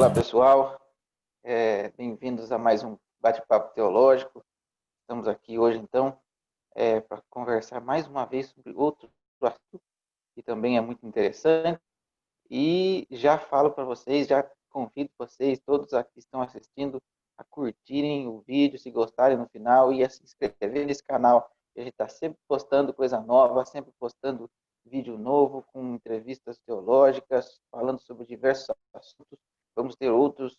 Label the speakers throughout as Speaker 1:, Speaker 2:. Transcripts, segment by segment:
Speaker 1: Olá, pessoal. Bem-vindos a mais um bate-papo teológico. Estamos aqui hoje, então, para conversar mais uma vez sobre outro assunto que também é muito interessante. E já falo para vocês, já convido vocês, todos aqui que estão assistindo, a curtirem o vídeo, se gostarem no final, e a se inscrever nesse canal. A gente está sempre postando coisa nova, sempre postando vídeo novo, com entrevistas teológicas, falando sobre diversos assuntos. Vamos ter outros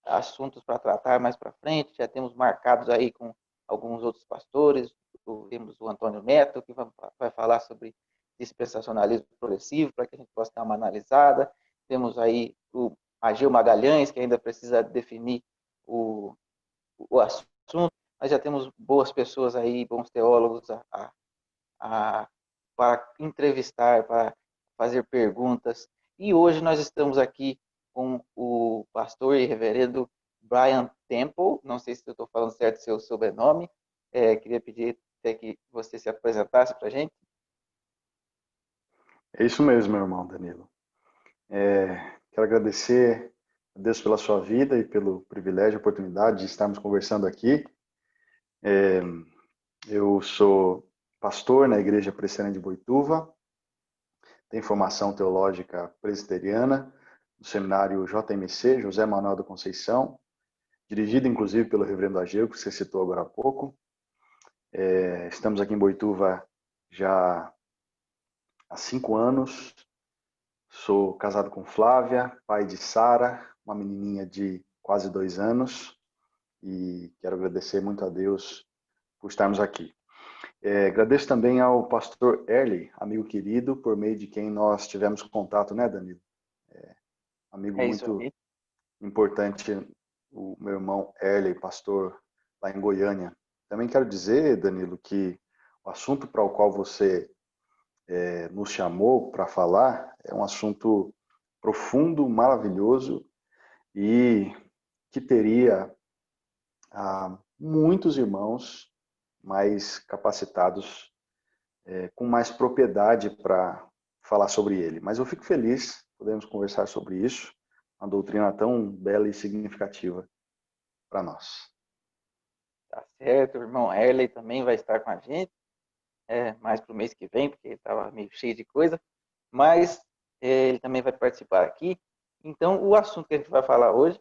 Speaker 1: assuntos para tratar mais para frente. Já temos marcados aí com alguns outros pastores. Temos o Antônio Neto, que vai falar sobre dispensacionalismo progressivo, para que a gente possa dar uma analisada. Temos aí o Ageu Magalhães, que ainda precisa definir o assunto. Nós já temos boas pessoas aí, bons teólogos para entrevistar, para fazer perguntas. E hoje nós estamos aqui com o pastor e reverendo Brian Temple. Não sei se eu estou falando certo o seu sobrenome. Queria pedir até que você se apresentasse para a gente.
Speaker 2: É isso mesmo, meu irmão Danilo. Quero agradecer a Deus pela sua vida e pelo privilégio e oportunidade de estarmos conversando aqui. Eu sou pastor na Igreja Presbiteriana de Boituva, tenho formação teológica presbiteriana no seminário JMC, José Manuel da Conceição, dirigido inclusive pelo reverendo Ageu, que você citou agora há pouco. Estamos aqui em Boituva já há 5 anos. Sou casado com Flávia, pai de Sara, uma menininha de quase 2 anos, e quero agradecer muito a Deus por estarmos aqui. Agradeço também ao pastor Erley, amigo querido, por meio de quem nós tivemos contato, né, Danilo? Amigo
Speaker 1: Isso
Speaker 2: muito
Speaker 1: aí.
Speaker 2: importante, o meu irmão Erley, pastor lá em Goiânia. Também quero dizer, Danilo, que o assunto para o qual você nos chamou para falar é um assunto profundo, maravilhoso e que teria muitos irmãos mais capacitados, com mais propriedade para falar sobre ele. Mas eu fico feliz, podemos conversar sobre isso, uma doutrina tão bela e significativa para nós.
Speaker 1: Tá certo, o irmão Erley também vai estar com a gente, mais para o mês que vem, porque ele estava meio cheio de coisa, mas ele também vai participar aqui. Então, o assunto que a gente vai falar hoje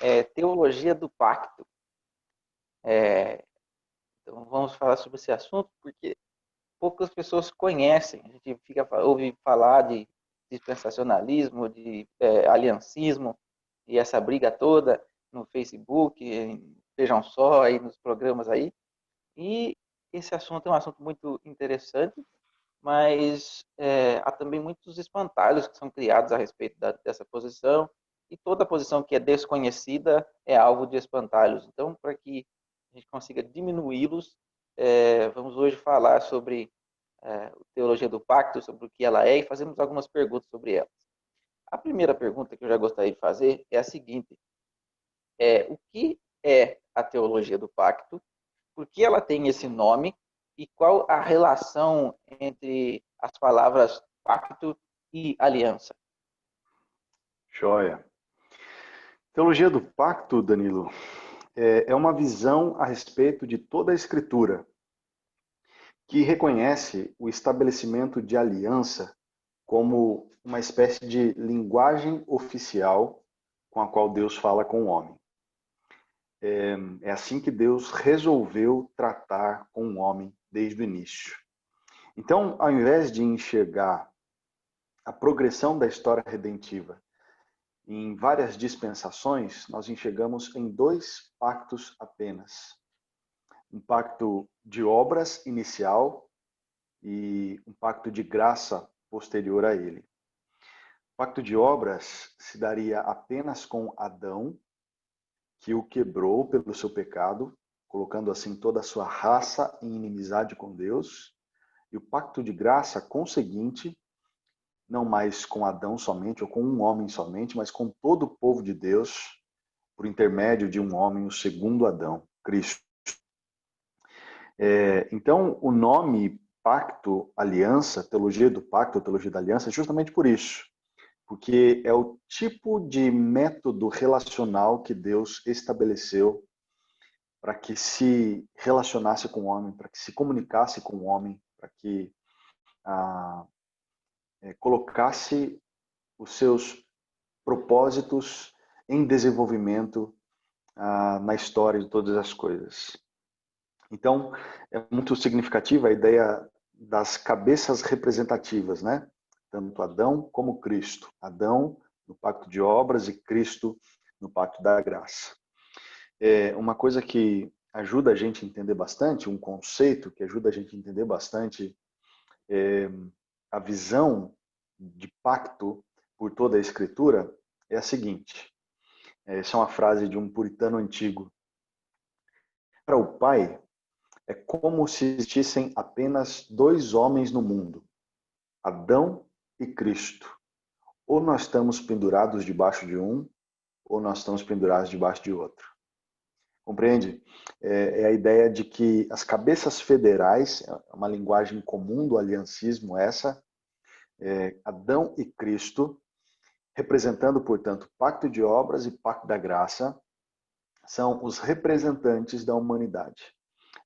Speaker 1: é teologia do pacto. Então, vamos falar sobre esse assunto, porque poucas pessoas conhecem. A gente ouve falar de dispensacionalismo, de aliancismo, e essa briga toda no Facebook, vejam só, aí nos programas aí. E esse assunto é um assunto muito interessante, mas há também muitos espantalhos que são criados a respeito dessa posição, e toda posição que é desconhecida é alvo de espantalhos. Então, para que a gente consiga diminuí-los, vamos hoje falar sobre a teologia do pacto, sobre o que ela é, e fazemos algumas perguntas sobre ela. A primeira pergunta que eu já gostaria de fazer é a seguinte: o que é a teologia do pacto? Por que ela tem esse nome? E qual a relação entre as palavras pacto e aliança?
Speaker 2: Joia. Teologia do pacto, Danilo, é uma visão a respeito de toda a Escritura, que reconhece o estabelecimento de aliança como uma espécie de linguagem oficial com a qual Deus fala com o homem. É assim que Deus resolveu tratar com o homem desde o início. Então, ao invés de enxergar a progressão da história redentiva em várias dispensações, nós enxergamos em 2 pactos apenas. Um pacto de obras inicial e um pacto de graça posterior a ele. O pacto de obras se daria apenas com Adão, que o quebrou pelo seu pecado, colocando assim toda a sua raça em inimizade com Deus. E o pacto de graça conseguinte, não mais com Adão somente, ou com um homem somente, mas com todo o povo de Deus, por intermédio de um homem, o segundo Adão, Cristo. Então, o nome pacto, aliança, teologia do pacto, teologia da aliança, é justamente por isso. porque é o tipo de método relacional que Deus estabeleceu para que se relacionasse com o homem, para que se comunicasse com o homem, para que colocasse os seus propósitos em desenvolvimento na história de todas as coisas. Então, é muito significativa a ideia das cabeças representativas, né? Tanto Adão como Cristo. Adão no pacto de obras e Cristo no pacto da graça. Uma coisa que ajuda a gente a entender bastante, um conceito que ajuda a gente a entender bastante a visão de pacto por toda a Escritura é a seguinte. Essa é uma frase de um puritano antigo. Para o Pai, é como se existissem apenas dois homens no mundo, Adão e Cristo. Ou nós estamos pendurados debaixo de um, ou nós estamos pendurados debaixo de outro. Compreende? É a ideia de que as cabeças federais, é uma linguagem comum do aliancismo essa, Adão e Cristo, representando, portanto, pacto de obras e pacto da graça, são os representantes da humanidade.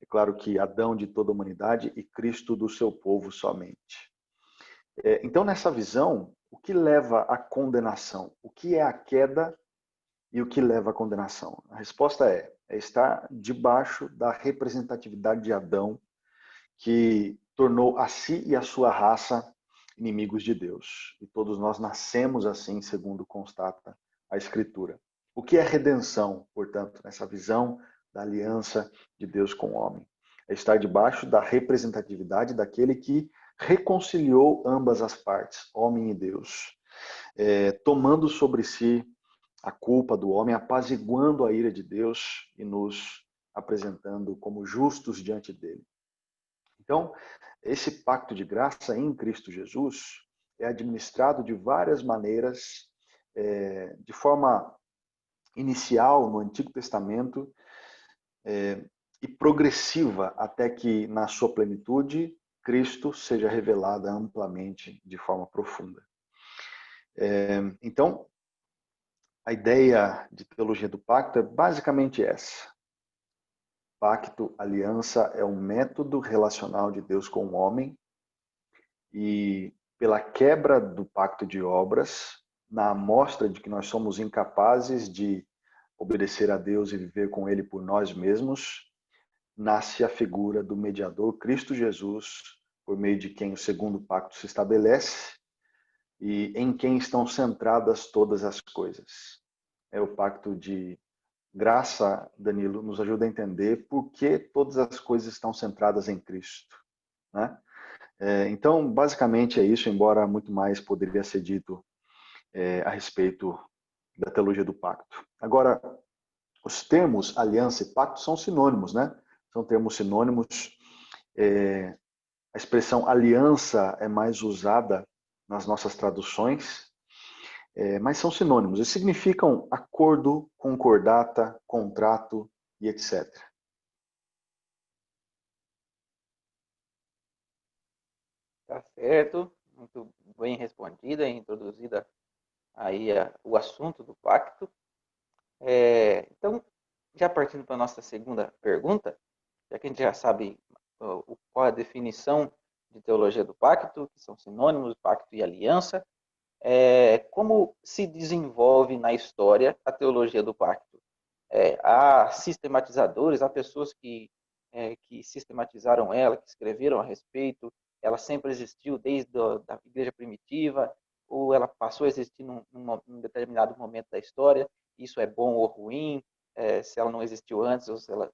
Speaker 2: É claro que Adão de toda a humanidade e Cristo do seu povo somente. Então, nessa visão, o que leva à condenação? O que é a queda e o que leva à condenação? A resposta é estar debaixo da representatividade de Adão, que tornou a si e a sua raça inimigos de Deus. E todos nós nascemos assim, segundo constata a Escritura. O que é redenção, portanto, nessa visão da aliança de Deus com o homem? É estar debaixo da representatividade daquele que reconciliou ambas as partes, homem e Deus, tomando sobre si a culpa do homem, apaziguando a ira de Deus e nos apresentando como justos diante dele. Então, esse pacto de graça em Cristo Jesus é administrado de várias maneiras, de forma inicial no Antigo Testamento e progressiva até que, na sua plenitude, Cristo seja revelado amplamente de forma profunda. Então, a ideia de teologia do pacto é basicamente essa. Pacto, aliança, é um método relacional de Deus com o homem e pela quebra do pacto de obras, na amostra de que nós somos incapazes de obedecer a Deus e viver com Ele por nós mesmos, nasce a figura do mediador Cristo Jesus, por meio de quem o segundo pacto se estabelece e em quem estão centradas todas as coisas. É o pacto de graça, Danilo, nos ajuda a entender por que todas as coisas estão centradas em Cristo, né? Então, basicamente é isso, embora muito mais poderia ser dito a respeito da teologia do pacto. Agora, os termos aliança e pacto são sinônimos, né? São termos sinônimos. A expressão aliança é mais usada nas nossas traduções, mas são sinônimos. Eles significam acordo, concordata, contrato e etc.
Speaker 1: Tá certo, muito bem respondida e introduzida aí o assunto do pacto. Então, já partindo para a nossa segunda pergunta, já que a gente já sabe qual é a definição de teologia do pacto, que são sinônimos, pacto e aliança, como se desenvolve na história a teologia do pacto? Há sistematizadores, há pessoas que sistematizaram ela, que escreveram a respeito, ela sempre existiu desde a igreja primitiva, ou ela passou a existir num determinado momento da história, isso é bom ou ruim, se ela não existiu antes ou se ela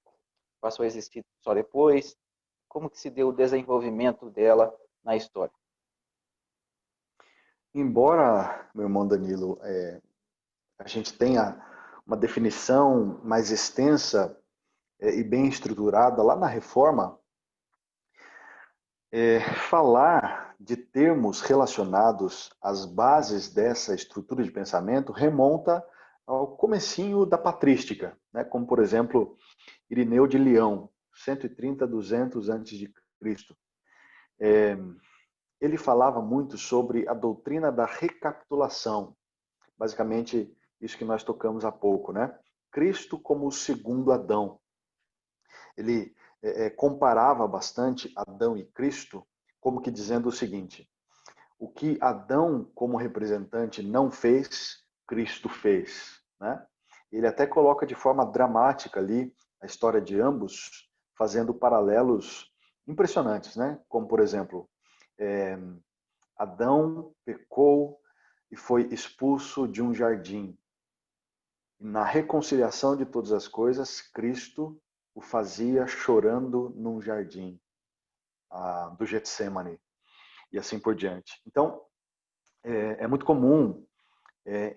Speaker 1: passou a existir só depois, como que se deu o desenvolvimento dela na história?
Speaker 2: Embora, meu irmão Danilo, a gente tenha uma definição mais extensa e bem estruturada lá na Reforma, falar de termos relacionados às bases dessa estrutura de pensamento remonta ao comecinho da patrística, né? Como, por exemplo, Irineu de Leão, 130, 200 a.C. ele falava muito sobre a doutrina da recapitulação. Basicamente, isso que nós tocamos há pouco, né? Cristo como o segundo Adão. Ele comparava bastante Adão e Cristo, como que dizendo o seguinte: o que Adão, como representante, não fez, Cristo fez, né? Ele até coloca de forma dramática ali a história de ambos, fazendo paralelos impressionantes, né? Como, por exemplo, Adão pecou e foi expulso de um jardim. Na reconciliação de todas as coisas, Cristo o fazia chorando num jardim do Getsemane e assim por diante. Então, é muito comum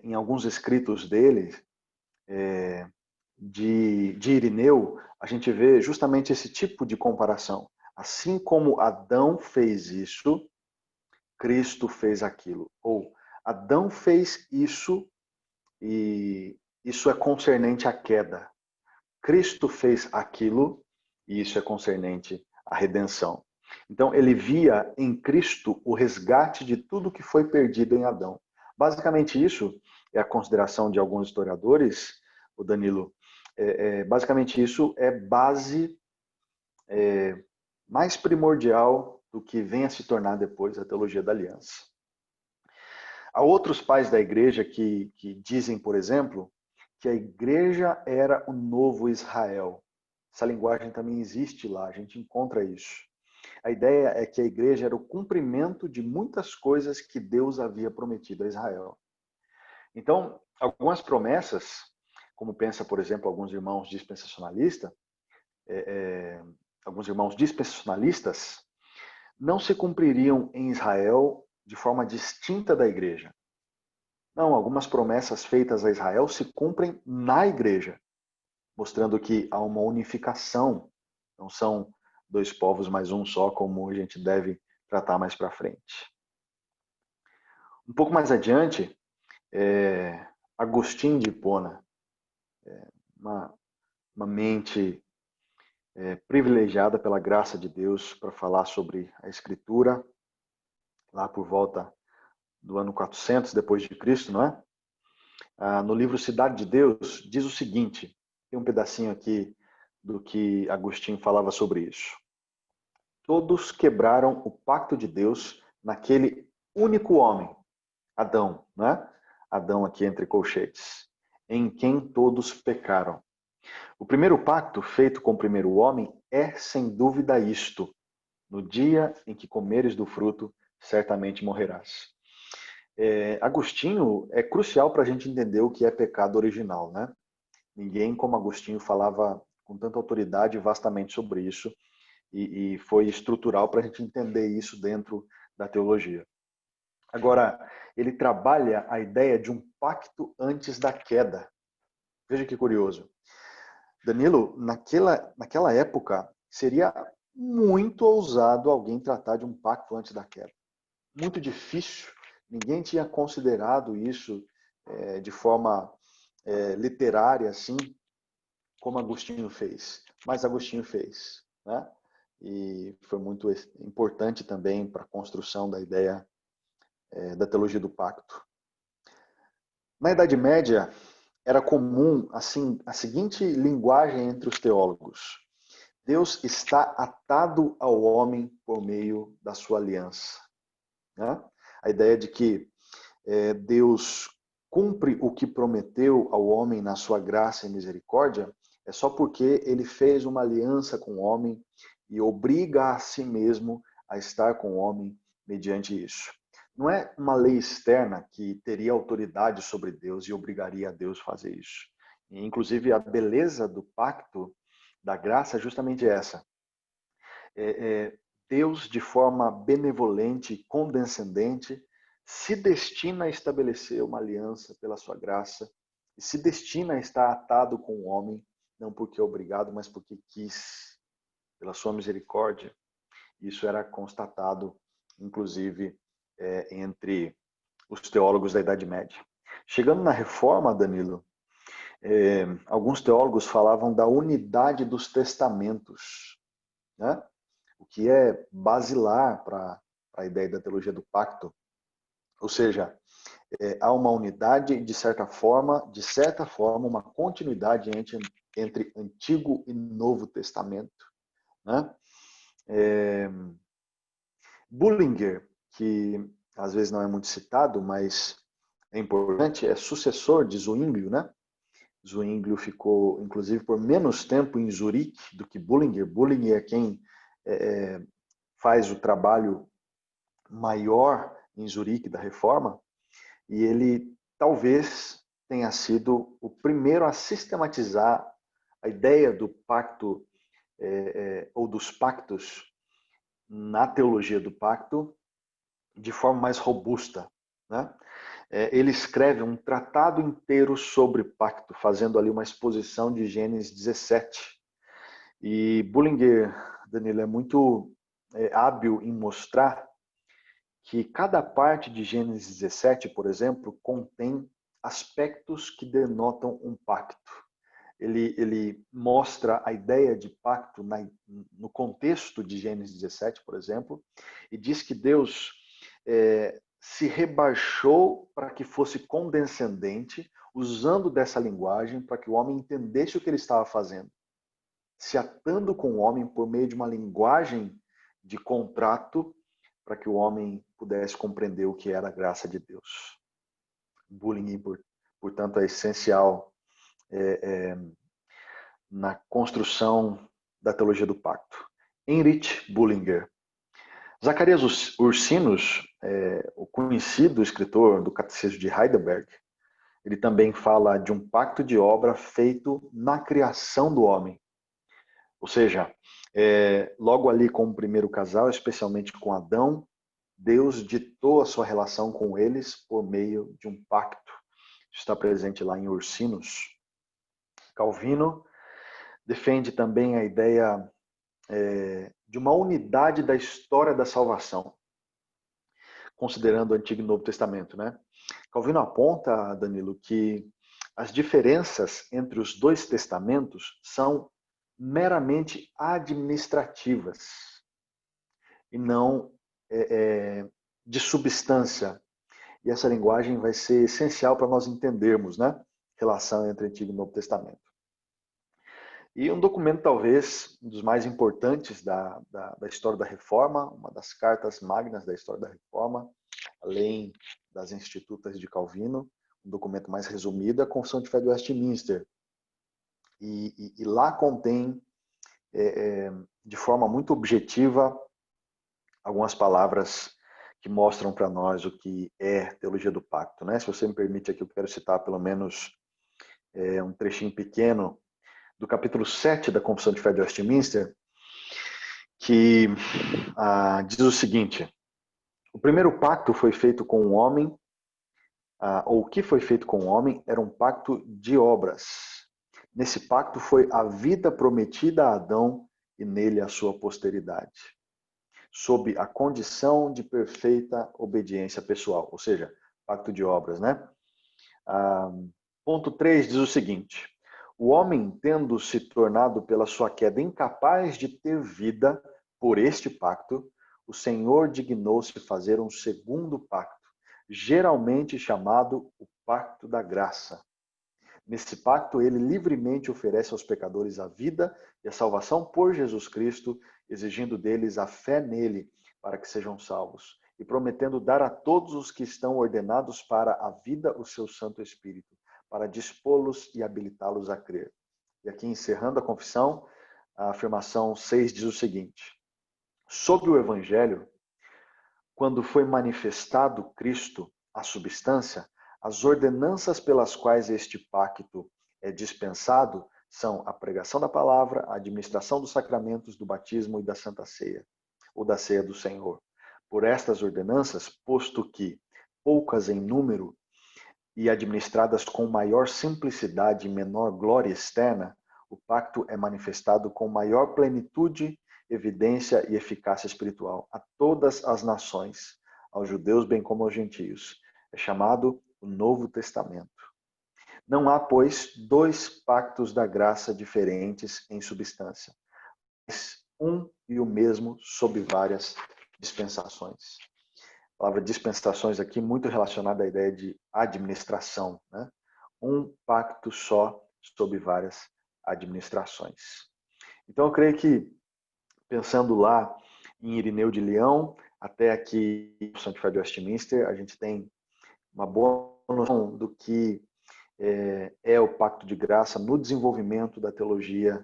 Speaker 2: em alguns escritos dele, de Irineu, a gente vê justamente esse tipo de comparação. Assim como Adão fez isso, Cristo fez aquilo. Ou Adão fez isso e isso é concernente à queda. Cristo fez aquilo e isso é concernente à redenção. Então, ele via em Cristo o resgate de tudo que foi perdido em Adão. Basicamente, isso é a consideração de alguns historiadores, o Danilo. Basicamente, isso é base mais primordial do que vem a se tornar depois a teologia da aliança. Há outros pais da igreja que dizem, por exemplo, que a igreja era o novo Israel. Essa linguagem também existe lá, a gente encontra isso. A ideia é que a igreja era o cumprimento de muitas coisas que Deus havia prometido a Israel. Então, algumas promessas, como pensa, por exemplo, alguns irmãos dispensacionalistas, não se cumpririam em Israel de forma distinta da igreja. Não, algumas promessas feitas a Israel se cumprem na igreja, mostrando que há uma unificação. Não são dois povos mais um só, como a gente deve tratar mais para frente. Um pouco mais adiante, Agostinho de Hipona, uma mente privilegiada pela graça de Deus para falar sobre a Escritura, lá por volta do ano 400 depois de Cristo, não é? No livro Cidade de Deus, diz o seguinte, tem um pedacinho aqui do que Agostinho falava sobre isso. Todos quebraram o pacto de Deus naquele único homem, Adão, né? Adão aqui entre colchetes, em quem todos pecaram. O primeiro pacto feito com o primeiro homem é, sem dúvida, isto: no dia em que comeres do fruto, certamente morrerás. Agostinho é crucial para a gente entender o que é pecado original, né? Ninguém como Agostinho falava com tanta autoridade e vastamente sobre isso, e foi estrutural para a gente entender isso dentro da teologia. Agora, ele trabalha a ideia de um pacto antes da queda. Veja que curioso. Danilo, naquela época, seria muito ousado alguém tratar de um pacto antes da queda. Muito difícil. Ninguém tinha considerado isso de forma literária, assim, como Agostinho fez. Mas Agostinho fez, né? E foi muito importante também para a construção da ideia da teologia do pacto. Na Idade Média, era comum assim a seguinte linguagem entre os teólogos: Deus está atado ao homem por meio da sua aliança. Né? A ideia de que Deus cumpre o que prometeu ao homem na sua graça e misericórdia é só porque ele fez uma aliança com o homem e obriga a si mesmo a estar com o homem mediante isso. Não é uma lei externa que teria autoridade sobre Deus e obrigaria a Deus a fazer isso. E, inclusive, a beleza do pacto da graça é justamente essa. Deus, de forma benevolente e condescendente, se destina a estabelecer uma aliança pela sua graça e se destina a estar atado com o homem, não porque é obrigado, mas porque quis, pela sua misericórdia. Isso era constatado, inclusive, entre os teólogos da Idade Média. Chegando na Reforma, Danilo, alguns teólogos falavam da unidade dos testamentos, né? O que é basilar para a ideia da teologia do pacto. Ou seja, há uma unidade, de certa forma, uma continuidade entre Antigo e Novo Testamento, né? Bullinger, que às vezes não é muito citado, mas é importante, é sucessor de Zwinglio, né? Zwinglio ficou, inclusive, por menos tempo em Zurique do que Bullinger. Bullinger é quem faz o trabalho maior em Zurique da Reforma, e ele talvez tenha sido o primeiro a sistematizar a ideia do pacto, ou dos pactos, na teologia do pacto, de forma mais robusta, né? Ele escreve um tratado inteiro sobre pacto, fazendo ali uma exposição de Gênesis 17. E Bullinger, Danilo, é muito hábil em mostrar que cada parte de Gênesis 17, por exemplo, contém aspectos que denotam um pacto. Ele mostra a ideia de pacto no contexto de Gênesis 17, por exemplo, e diz que Deus se rebaixou para que fosse condescendente, usando dessa linguagem para que o homem entendesse o que ele estava fazendo, se atando com o homem por meio de uma linguagem de contrato, para que o homem pudesse compreender o que era a graça de Deus. Bullying, portanto, é essencial na construção da teologia do pacto. Heinrich Bullinger. Zacarias Ursinus, o conhecido escritor do Catecismo de Heidelberg, ele também fala de um pacto de obra feito na criação do homem. Ou seja, logo ali com o primeiro casal, especialmente com Adão, Deus ditou a sua relação com eles por meio de um pacto. Isso está presente lá em Ursinus. Calvino defende também a ideia de uma unidade da história da salvação, considerando o Antigo e Novo Testamento, né? Calvino aponta, Danilo, que as diferenças entre os dois testamentos são meramente administrativas e não de substância. E essa linguagem vai ser essencial para nós entendermos, né, a relação entre Antigo e Novo Testamento. E um documento, talvez, um dos mais importantes da história da Reforma, uma das cartas magnas da história da Reforma, além das Institutas de Calvino, um documento mais resumido, a Confissão de Fé de Westminster. E lá contém, de forma muito objetiva, algumas palavras que mostram para nós o que é teologia do pacto, né? Se você me permite aqui, eu quero citar pelo menos um trechinho pequeno do capítulo 7 da Confissão de Fé de Westminster, que diz o seguinte: o primeiro pacto foi feito com o homem, ou o que foi feito com o homem era um pacto de obras. Nesse pacto foi a vida prometida a Adão e nele a sua posteridade, sob a condição de perfeita obediência pessoal, ou seja, pacto de obras, né? Ponto 3 diz o seguinte: o homem, tendo se tornado pela sua queda incapaz de ter vida por este pacto, o Senhor dignou-se fazer um segundo pacto, geralmente chamado o pacto da graça. Nesse pacto, ele livremente oferece aos pecadores a vida e a salvação por Jesus Cristo, exigindo deles a fé nele para que sejam salvos, e prometendo dar a todos os que estão ordenados para a vida o seu Santo Espírito, para dispô-los e habilitá-los a crer. E aqui, encerrando a confissão, a afirmação 6 diz o seguinte: sobre o Evangelho, quando foi manifestado Cristo, a substância, as ordenanças pelas quais este pacto é dispensado são a pregação da palavra, a administração dos sacramentos, do batismo e da Santa Ceia, ou da Ceia do Senhor. Por estas ordenanças, posto que poucas em número e administradas com maior simplicidade e menor glória externa, o pacto é manifestado com maior plenitude, evidência e eficácia espiritual a todas as nações, aos judeus bem como aos gentios. É chamado o Novo Testamento. Não há, pois, dois pactos da graça diferentes em substância, mas um e o mesmo sob várias dispensações. A palavra dispensações aqui muito relacionada à ideia de administração, né? Um pacto só sob várias administrações. Então eu creio que, pensando lá em Irineu de Leão, até aqui em São Fé de Westminster, a gente tem uma boa noção do que é o pacto de graça no desenvolvimento da teologia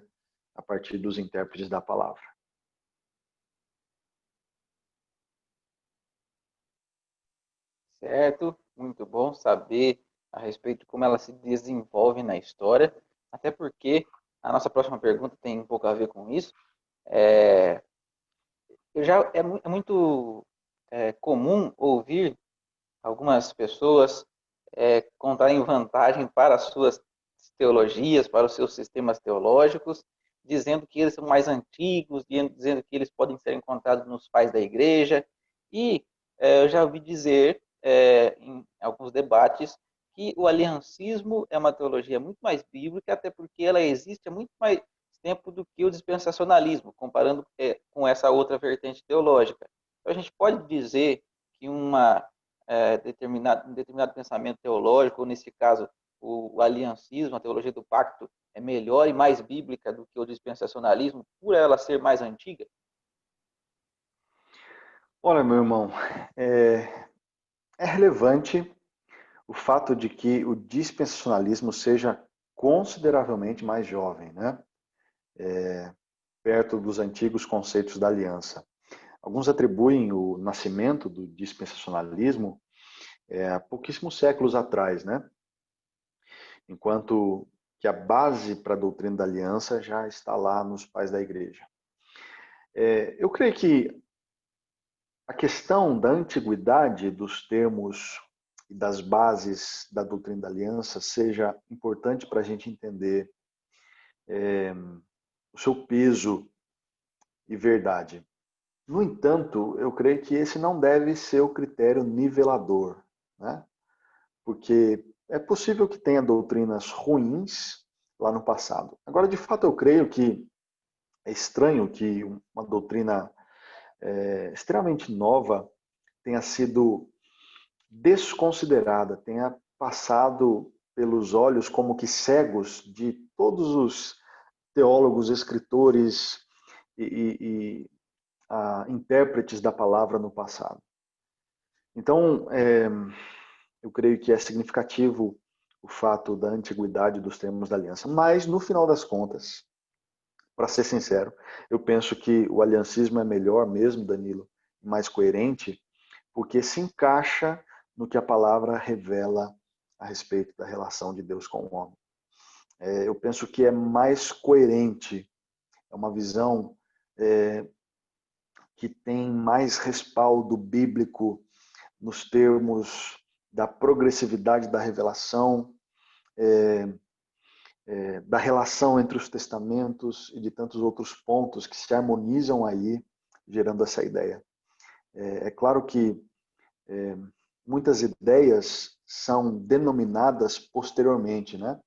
Speaker 2: a partir dos intérpretes da palavra.
Speaker 1: Certo? Muito bom saber a respeito de como ela se desenvolve na história, até porque a nossa próxima pergunta tem um pouco a ver com isso. É, é muito comum ouvir algumas pessoas contarem vantagem para as suas teologias, para os seus sistemas teológicos, dizendo que eles são mais antigos, dizendo que eles podem ser encontrados nos pais da igreja. E eu já ouvi dizer, em alguns debates, que o aliancismo é uma teologia muito mais bíblica, até porque ela existe há muito mais tempo do que o dispensacionalismo, comparando com essa outra vertente teológica. Então, a gente pode dizer que um determinado pensamento teológico, ou nesse caso, o aliancismo, a teologia do pacto, é melhor e mais bíblica do que o dispensacionalismo, por ela ser mais antiga?
Speaker 2: Olha, meu irmão, é relevante o fato de que o dispensacionalismo seja consideravelmente mais jovem, né? Perto dos antigos conceitos da aliança. Alguns atribuem o nascimento do dispensacionalismo há pouquíssimos séculos atrás, né? Enquanto que a base para a doutrina da aliança já está lá nos pais da igreja. Eu creio que a questão da antiguidade dos termos e das bases da doutrina da aliança seja importante para a gente entender o seu peso e verdade. No entanto, eu creio que esse não deve ser o critério nivelador, né? Porque é possível que tenha doutrinas ruins lá no passado. Agora, de fato, eu creio que é estranho que uma doutrina extremamente nova tenha sido desconsiderada, tenha passado pelos olhos como que cegos de todos os teólogos, escritores e intérpretes da palavra no passado. Então, eu creio que é significativo o fato da antiguidade dos termos da aliança, mas no final das contas, para ser sincero, eu penso que o aliancismo é melhor mesmo, Danilo, mais coerente, porque se encaixa no que a palavra revela a respeito da relação de Deus com o homem. Eu penso que é mais coerente, é uma visão que tem mais respaldo bíblico nos termos da progressividade da revelação, da relação entre os testamentos e de tantos outros pontos que se harmonizam aí, gerando essa ideia. É claro que muitas ideias são denominadas posteriormente, né?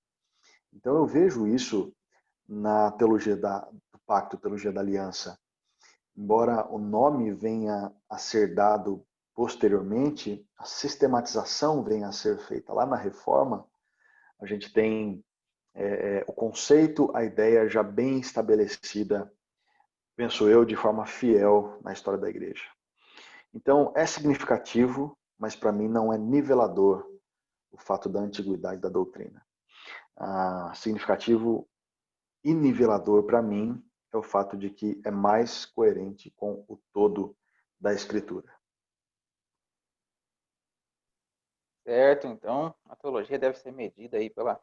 Speaker 2: Então eu vejo isso na teologia do pacto, teologia da aliança. Embora o nome venha a ser dado posteriormente, a sistematização venha a ser feita lá na Reforma, a gente tem o conceito, a ideia já bem estabelecida, penso eu, de forma fiel na história da igreja. Então, é significativo, mas para mim não é nivelador o fato da antiguidade da doutrina. Significativo e nivelador para mim é o fato de que é mais coerente com o todo da Escritura.
Speaker 1: Certo, então a teologia deve ser medida aí pela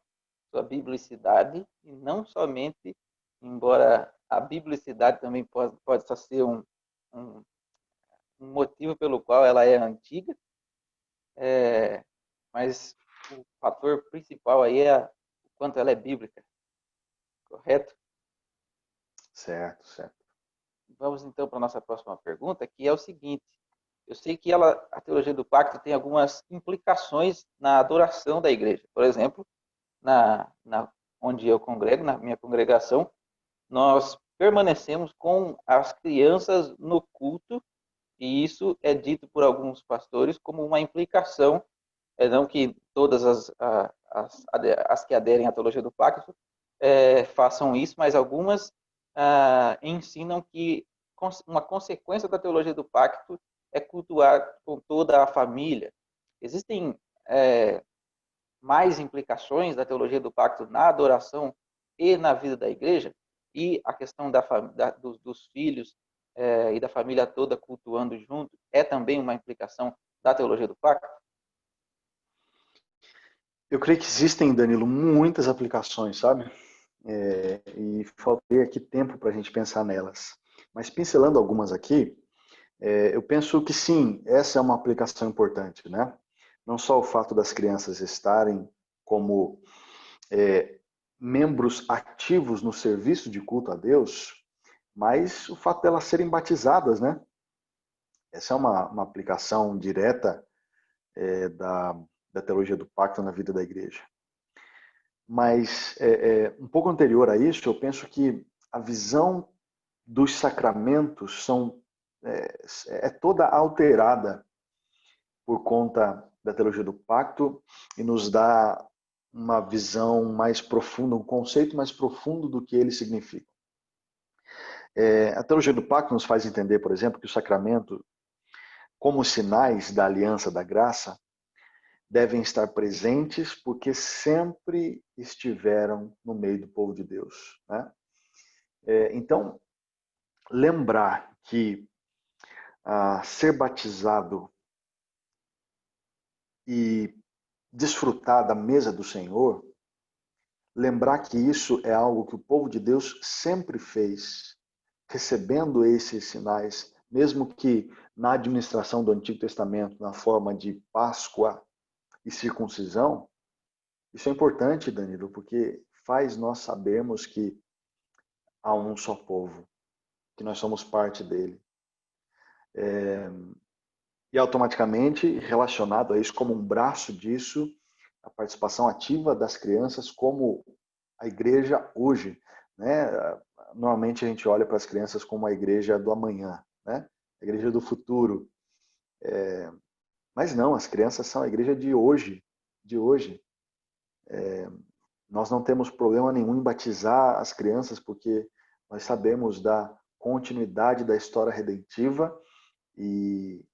Speaker 1: sua biblicidade e não somente, embora a biblicidade também possa ser um, um motivo pelo qual ela é antiga, mas o fator principal aí é o quanto ela é bíblica, correto?
Speaker 2: Certo, certo.
Speaker 1: Vamos então para a nossa próxima pergunta, que é o seguinte: eu sei que a teologia do pacto tem algumas implicações na adoração da igreja. Por exemplo, onde eu congrego, na minha congregação, nós permanecemos com as crianças no culto E isso é dito por alguns pastores como uma implicação, não que todas as que aderem à teologia do pacto façam isso, mas algumas ensinam que uma consequência da teologia do pacto é cultuar com toda a família. Existem mais implicações da teologia do pacto na adoração e na vida da igreja, e a questão dos filhos e da família toda cultuando junto é também uma implicação da teologia do pacto?
Speaker 2: Eu creio que existem, Danilo, muitas aplicações, sabe? E faltei aqui tempo para a gente pensar nelas. Mas pincelando algumas aqui, eu penso que sim, essa é uma aplicação importante, né? Não só o fato das crianças estarem como membros ativos no serviço de culto a Deus, mas o fato delas serem batizadas, né? Essa é uma aplicação direta da teologia do pacto na vida da igreja. Mas um pouco anterior a isso, eu penso que a visão dos sacramentos é toda alterada por conta da teologia do pacto e nos dá uma visão mais profunda, um conceito mais profundo do que eles significam. A teologia do pacto nos faz entender, por exemplo, que o sacramento, como sinais da aliança da graça, devem estar presentes porque sempre estiveram no meio do povo de Deus, né? Então, lembrar que ser batizado e desfrutar da mesa do Senhor, lembrar que isso é algo que o povo de Deus sempre fez, recebendo esses sinais, mesmo que na administração do Antigo Testamento, na forma de Páscoa e circuncisão, isso é importante, Danilo, porque faz nós sabermos que há um só povo, que nós somos parte dele. E automaticamente, relacionado a isso, como um braço disso, a participação ativa das crianças como a igreja hoje, né? Normalmente a gente olha para as crianças como a igreja do amanhã, né? A igreja do futuro. Mas não, as crianças são a igreja de hoje, de hoje. Nós não temos problema nenhum em batizar as crianças, porque nós sabemos da continuidade da história redentiva e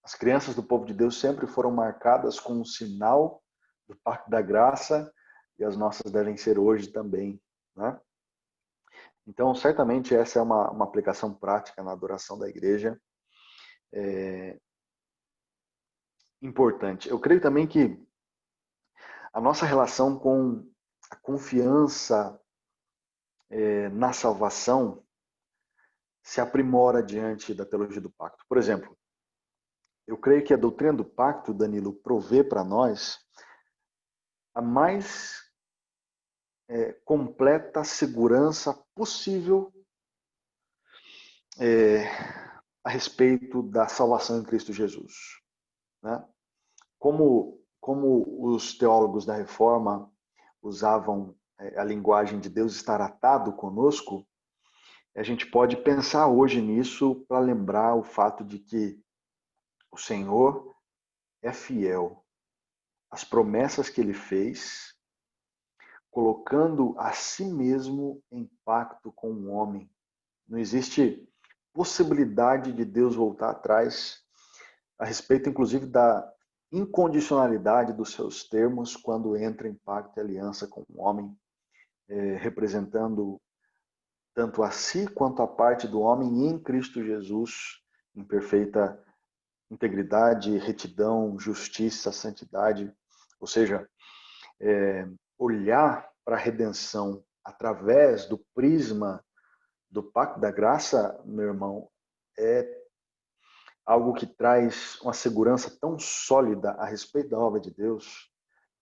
Speaker 2: as crianças do povo de Deus sempre foram marcadas com um sinal do Pacto da Graça e as nossas devem ser hoje também, né? Então, certamente essa é uma aplicação prática na adoração da igreja importante. Eu creio também que a nossa relação com a confiança na salvação se aprimora diante da teologia do pacto. Por exemplo, eu creio que a doutrina do pacto, Danilo, provê para nós a mais completa segurança possível a respeito da salvação em Cristo Jesus, né? Como os teólogos da Reforma usavam a linguagem de Deus estar atado conosco, a gente pode pensar hoje nisso para lembrar o fato de que o Senhor é fiel às promessas que ele fez, colocando a si mesmo em pacto com o homem. Não existe possibilidade de Deus voltar atrás a respeito, inclusive, da incondicionalidade dos seus termos quando entra em pacto e aliança com o homem, representando tanto a si quanto a parte do homem em Cristo Jesus, em perfeita integridade, retidão, justiça, santidade. Ou seja, olhar para a redenção através do prisma do Pacto da Graça, meu irmão, é algo que traz uma segurança tão sólida a respeito da obra de Deus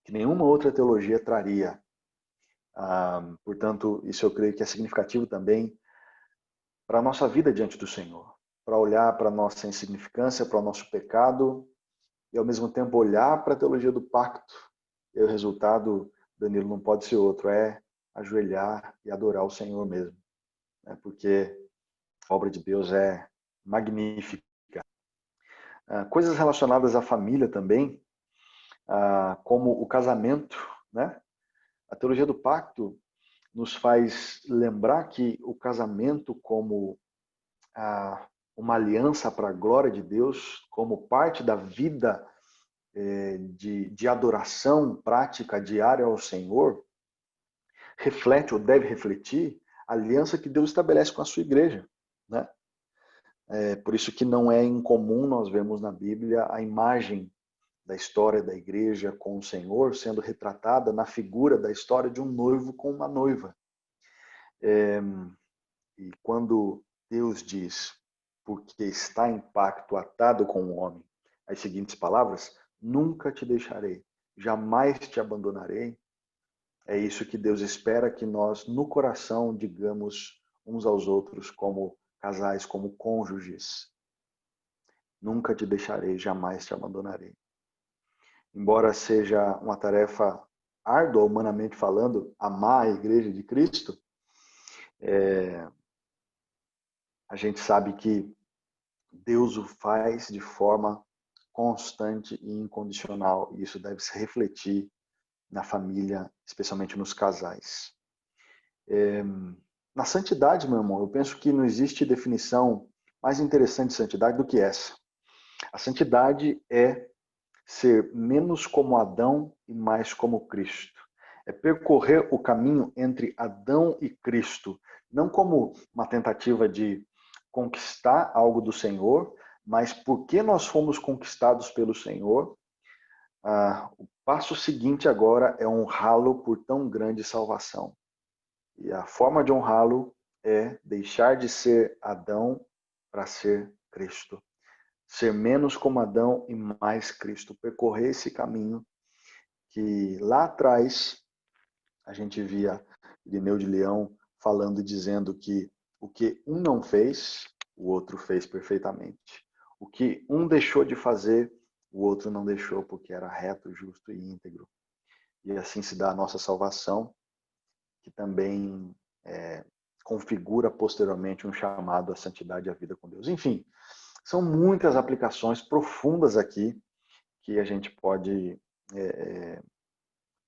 Speaker 2: que nenhuma outra teologia traria. Portanto, isso eu creio que é significativo também para a nossa vida diante do Senhor, para olhar para a nossa insignificância, para o nosso pecado e ao mesmo tempo olhar para a teologia do pacto. E o resultado, Danilo, não pode ser outro, é ajoelhar e adorar o Senhor mesmo, né? Porque a obra de Deus é magnífica Coisas relacionadas à família também, como o casamento, né? A teologia do pacto nos faz lembrar que o casamento como uma aliança para a glória de Deus, como parte da vida de adoração prática diária ao Senhor, reflete ou deve refletir a aliança que Deus estabelece com a sua igreja, né? Por isso que não é incomum nós vermos na Bíblia a imagem da história da igreja com o Senhor sendo retratada na figura da história de um noivo com uma noiva. E quando Deus diz, porque está em pacto atado com o homem, as seguintes palavras: nunca te deixarei, jamais te abandonarei. É isso que Deus espera que nós, no coração, digamos uns aos outros como casais, como cônjuges. Nunca te deixarei, jamais te abandonarei. Embora seja uma tarefa árdua, humanamente falando, amar a igreja de Cristo, a gente sabe que Deus o faz de forma constante e incondicional, e isso deve se refletir na família, especialmente nos casais. Na santidade, meu irmão, eu penso que não existe definição mais interessante de santidade do que essa. A santidade é ser menos como Adão e mais como Cristo. É percorrer o caminho entre Adão e Cristo, não como uma tentativa de conquistar algo do Senhor, mas porque nós fomos conquistados pelo Senhor. O passo seguinte agora é honrá-lo por tão grande salvação. E a forma de honrá-lo é deixar de ser Adão para ser Cristo. Ser menos como Adão e mais Cristo. Percorrer esse caminho que lá atrás a gente via Irineu de Leão falando e dizendo que o que um não fez, o outro fez perfeitamente. O que um deixou de fazer, o outro não deixou porque era reto, justo e íntegro. E assim se dá a nossa salvação, que também configura posteriormente um chamado à santidade e à vida com Deus. Enfim, são muitas aplicações profundas aqui que a gente pode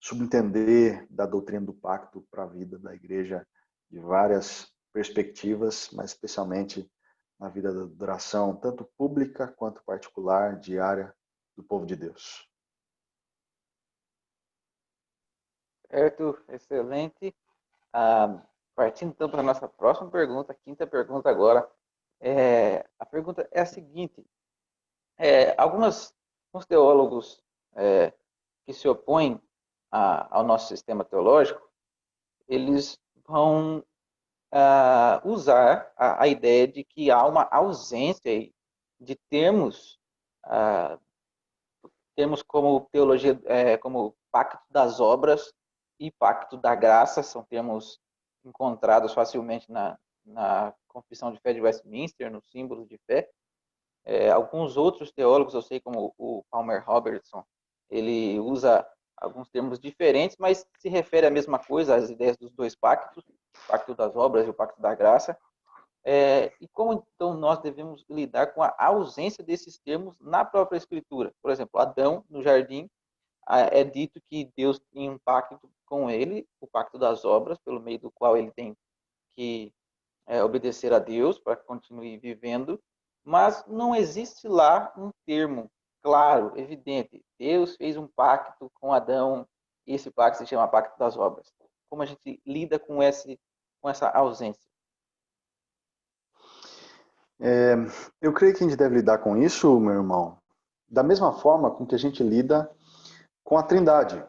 Speaker 2: subentender da doutrina do pacto para a vida da igreja de várias perspectivas, mas especialmente na vida da adoração, tanto pública quanto particular, diária, do povo de Deus.
Speaker 1: Certo, excelente. Partindo então para a nossa próxima pergunta, a quinta pergunta agora. A pergunta é a seguinte: alguns teólogos que se opõem ao nosso sistema teológico, eles vão usar a ideia de que há uma ausência de termos como teologia, como pacto das obras e pacto da graça, são termos encontrados facilmente na Confissão de Fé de Westminster, no símbolo de fé. Alguns outros teólogos, eu sei como o Palmer Robertson, ele usa alguns termos diferentes, mas se refere à mesma coisa, às ideias dos dois pactos, o pacto das obras e o pacto da graça. E como então nós devemos lidar com a ausência desses termos na própria Escritura? Por exemplo, Adão, no jardim, é dito que Deus tem um pacto com ele, o pacto das obras, pelo meio do qual ele tem que obedecer a Deus para que continue vivendo, mas não existe lá um termo claro, evidente. Deus fez um pacto com Adão, e esse pacto se chama pacto das obras. Como a gente lida com essa ausência?
Speaker 2: Eu creio que a gente deve lidar com isso, meu irmão, da mesma forma com que a gente lida com a Trindade.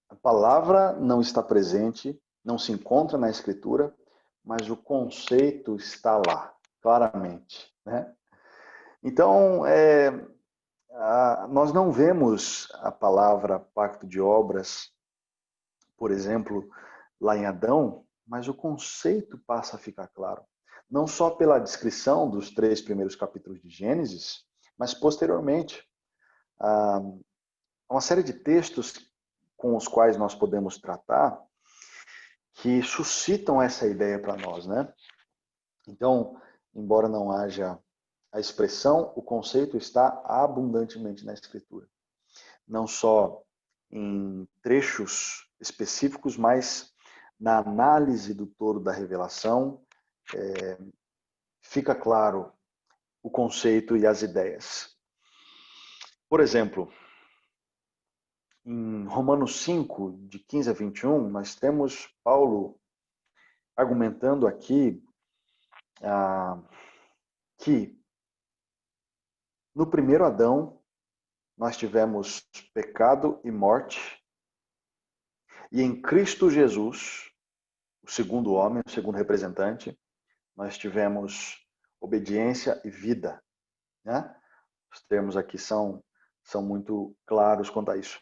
Speaker 2: A palavra não está presente, não se encontra na Escritura, mas o conceito está lá, claramente, né? Então, nós não vemos a palavra pacto de obras, por exemplo, lá em Adão, mas o conceito passa a ficar claro. Não só pela descrição dos 3 primeiros capítulos de Gênesis, mas posteriormente. Há uma série de textos com os quais nós podemos tratar que suscitam essa ideia para nós, né? Então, embora não haja a expressão, o conceito está abundantemente na Escritura. Não só em trechos específicos, mas na análise do todo da revelação, fica claro o conceito e as ideias. Por exemplo, em Romanos 5, de 15 a 21, nós temos Paulo argumentando aqui que no primeiro Adão nós tivemos pecado e morte, e em Cristo Jesus, o segundo homem, o segundo representante, nós tivemos obediência e vida, né? Os termos aqui são muito claros quanto a isso.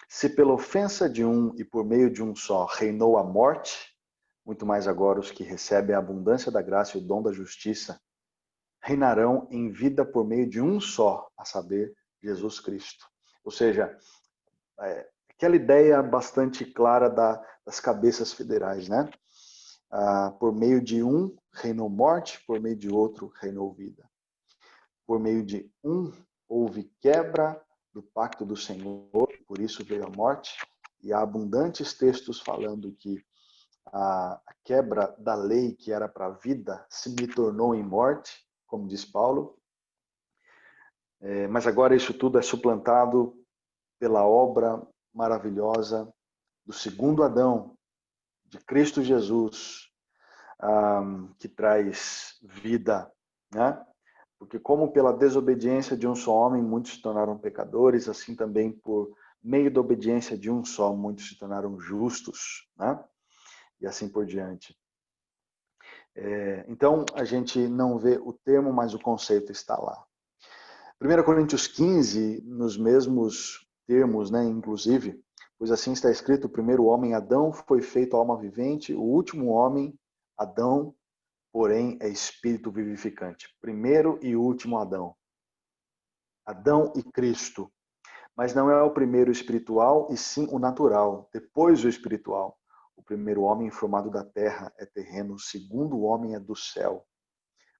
Speaker 2: Se pela ofensa de um e por meio de um só reinou a morte, muito mais agora os que recebem a abundância da graça e o dom da justiça reinarão em vida por meio de um só, a saber, Jesus Cristo. Ou seja, aquela ideia bastante clara das cabeças federais, né? Por meio de um reinou morte, por meio de outro reinou vida. Por meio de um houve quebra do pacto do Senhor, por isso veio a morte, e há abundantes textos falando que a quebra da lei que era para a vida se me tornou em morte, como diz Paulo. Mas agora isso tudo é suplantado pela obra maravilhosa do segundo Adão, de Cristo Jesus, que traz vida, né? Porque como pela desobediência de um só homem muitos se tornaram pecadores, assim também por meio da obediência de um só muitos se tornaram justos, né? E assim por diante. Então a gente não vê o termo, mas o conceito está lá. 1 Coríntios 15, nos mesmos termos, né, inclusive, pois assim está escrito: o primeiro homem, Adão, foi feito alma vivente, o último homem, Adão, porém, é espírito vivificante. Primeiro e último Adão. Adão e Cristo. Mas não é o primeiro espiritual, e sim o natural, depois o espiritual. O primeiro homem formado da terra é terreno, o segundo homem é do céu.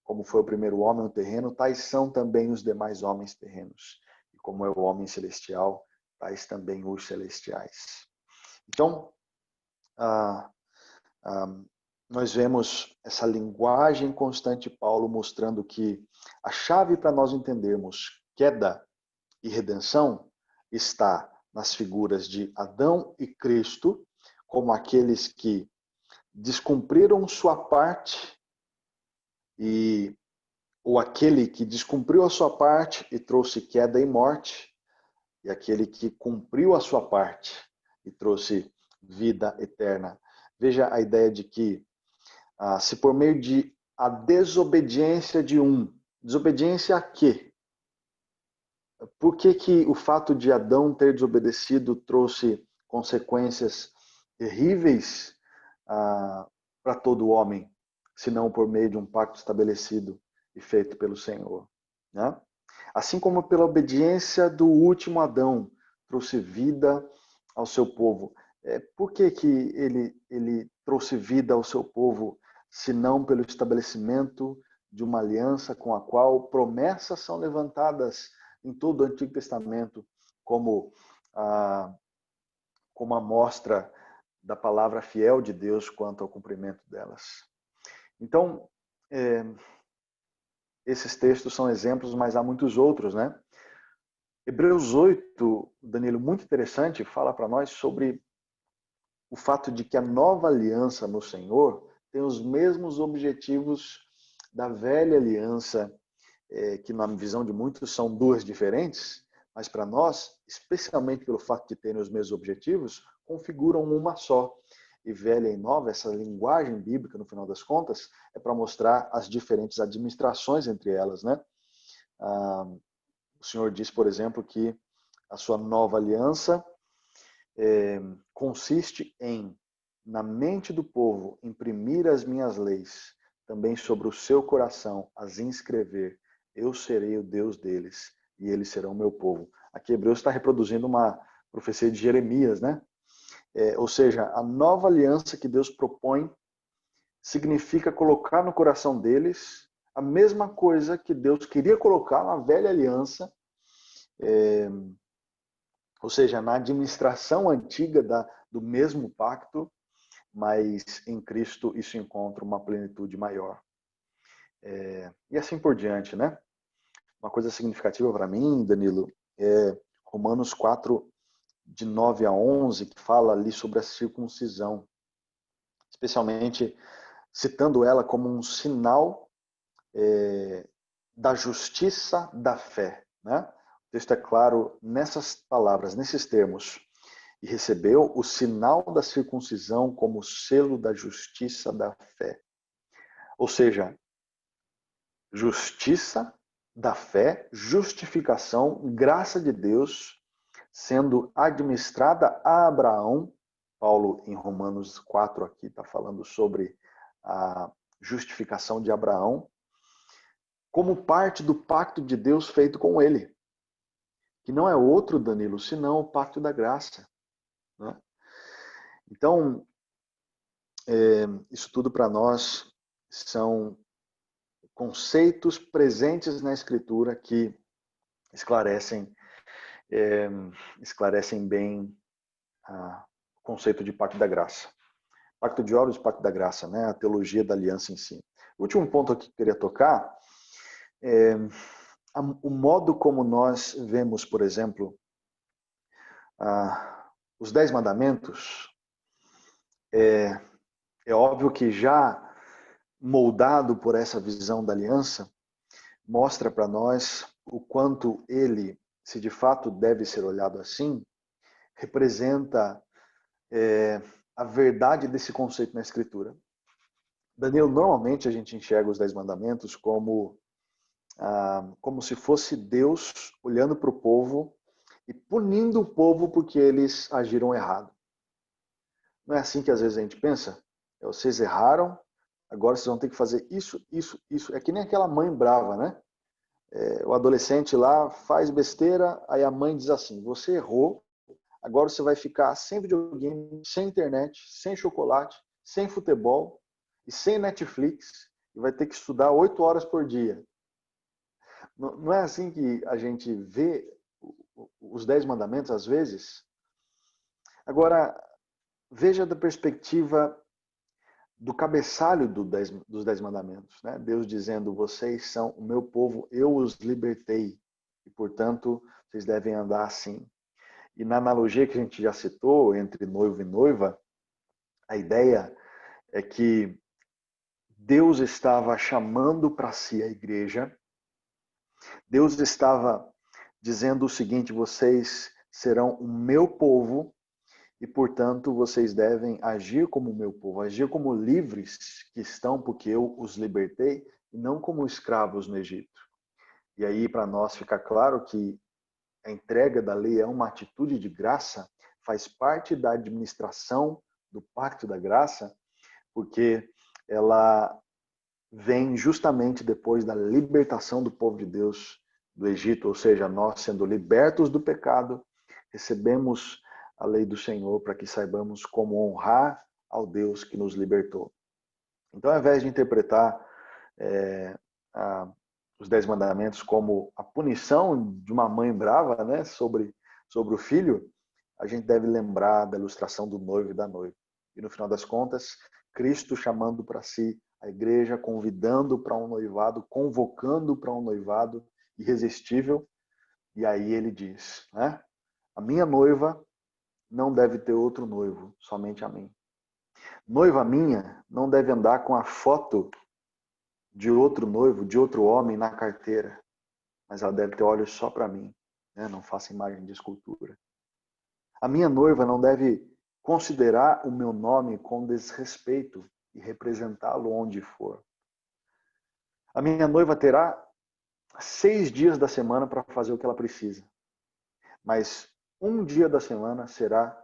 Speaker 2: Como foi o primeiro homem, o terreno, tais são também os demais homens terrenos. E como é o homem celestial, tais também os celestiais. Então, nós vemos essa linguagem constante de Paulo mostrando que a chave para nós entendermos queda e redenção está nas figuras de Adão e Cristo, como aqueles que descumpriram sua parte ou aquele que descumpriu a sua parte e trouxe queda e morte, e aquele que cumpriu a sua parte e trouxe vida eterna. Veja a ideia de que, se por meio de a desobediência de um, desobediência a quê? Por que o fato de Adão ter desobedecido trouxe consequências terríveis para todo homem, se não por meio de um pacto estabelecido e feito pelo Senhor, né? Assim como pela obediência do último Adão trouxe vida ao seu povo. Por que ele trouxe vida ao seu povo, se não pelo estabelecimento de uma aliança com a qual promessas são levantadas em todo o Antigo Testamento como a mostra da palavra fiel de Deus quanto ao cumprimento delas. Então, esses textos são exemplos, mas há muitos outros, né? Hebreus 8, Danilo, muito interessante, fala para nós sobre o fato de que a nova aliança no Senhor tem os mesmos objetivos da velha aliança, que na visão de muitos são duas diferentes, mas para nós, especialmente pelo fato de terem os mesmos objetivos, configuram uma só. E velha e nova, essa linguagem bíblica, no final das contas, é para mostrar as diferentes administrações entre elas, né? O Senhor diz, por exemplo, que a sua nova aliança consiste em, na mente do povo, imprimir as minhas leis, também sobre o seu coração as inscrever. Eu serei o Deus deles e eles serão meu povo. Aqui Hebreus está reproduzindo uma profecia de Jeremias, né? Ou seja, a nova aliança que Deus propõe significa colocar no coração deles a mesma coisa que Deus queria colocar na velha aliança, ou seja, na administração antiga do mesmo pacto, mas em Cristo isso encontra uma plenitude maior. E assim por diante, né? Uma coisa significativa para mim, Danilo, é Romanos 4, de 9 a 11, que fala ali sobre a circuncisão, especialmente citando ela como um sinal da justiça da fé. Né? O texto é claro nessas palavras, nesses termos. E recebeu o sinal da circuncisão como selo da justiça da fé. Ou seja, justiça da fé, justificação, graça de Deus, sendo administrada a Abraão. Paulo, em Romanos 4, aqui está falando sobre a justificação de Abraão, como parte do pacto de Deus feito com ele, que não é outro, Danilo, senão o pacto da graça. Né? Então, isso tudo para nós são conceitos presentes na Escritura que esclarecem bem o conceito de pacto da graça. Pacto de obras e pacto da graça, né? A teologia da aliança em si. O último ponto que eu queria tocar é o modo como nós vemos, por exemplo, os 10 mandamentos. É óbvio que já moldado por essa visão da aliança, mostra para nós o quanto ele, se de fato deve ser olhado assim, representa a verdade desse conceito na Escritura. Daniel, normalmente a gente enxerga os 10 mandamentos como se fosse Deus olhando para o povo e punindo o povo porque eles agiram errado. Não é assim que às vezes a gente pensa? Vocês erraram, agora vocês vão ter que fazer isso, isso, isso. É que nem aquela mãe brava, né? O adolescente lá faz besteira, aí a mãe diz assim, você errou, agora você vai ficar sem videogame, sem internet, sem chocolate, sem futebol e sem Netflix e vai ter que estudar 8 horas por dia. Não é assim que a gente vê os 10 mandamentos às vezes? Agora, veja da perspectiva do cabeçalho dos 10 mandamentos. Né? Deus dizendo, vocês são o meu povo, eu os libertei. E, portanto, vocês devem andar assim. E na analogia que a gente já citou, entre noivo e noiva, a ideia é que Deus estava chamando para si a igreja. Deus estava dizendo o seguinte, vocês serão o meu povo, e, portanto, vocês devem agir como o meu povo, agir como livres que estão, porque eu os libertei, e não como escravos no Egito. E aí, para nós, fica claro que a entrega da lei é uma atitude de graça, faz parte da administração do pacto da graça, porque ela vem justamente depois da libertação do povo de Deus do Egito, ou seja, nós sendo libertos do pecado, recebemos a lei do Senhor para que saibamos como honrar ao Deus que nos libertou. Então, ao invés de interpretar os 10 mandamentos como a punição de uma mãe brava, né, sobre o filho, a gente deve lembrar da ilustração do noivo e da noiva. E no final das contas, Cristo chamando para si a igreja, convidando para um noivado, convocando para um noivado irresistível. E aí ele diz, né, a minha noiva não deve ter outro noivo, somente a mim. Noiva minha não deve andar com a foto de outro noivo, de outro homem na carteira, mas ela deve ter olhos só para mim, né? Não faça imagem de escultura. A minha noiva não deve considerar o meu nome com desrespeito e representá-lo onde for. A minha noiva terá 6 dias da semana para fazer o que ela precisa, mas um dia da semana será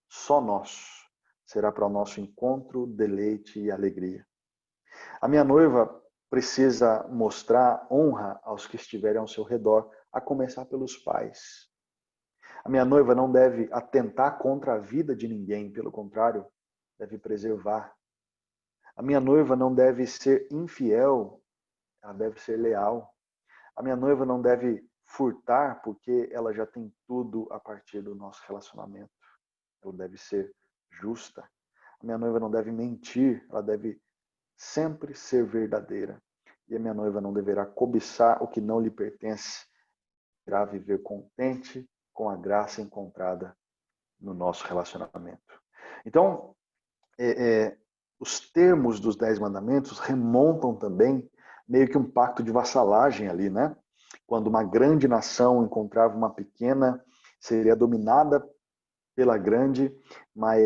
Speaker 2: só nosso. Será para o nosso encontro, deleite e alegria. A minha noiva precisa mostrar honra aos que estiverem ao seu redor, a começar pelos pais. A minha noiva não deve atentar contra a vida de ninguém, pelo contrário, deve preservar. A minha noiva não deve ser infiel ela deve ser leal. A minha noiva não deve furtar, porque ela já tem tudo a partir do nosso relacionamento. Ela deve ser justa. A minha noiva não deve mentir, ela deve sempre ser verdadeira. E a minha noiva não deverá cobiçar o que não lhe pertence, deverá viver contente com a graça encontrada no nosso relacionamento. Então, os termos dos 10 mandamentos remontam também meio que um pacto de vassalagem ali, né? Quando uma grande nação encontrava uma pequena, seria dominada pela grande, mas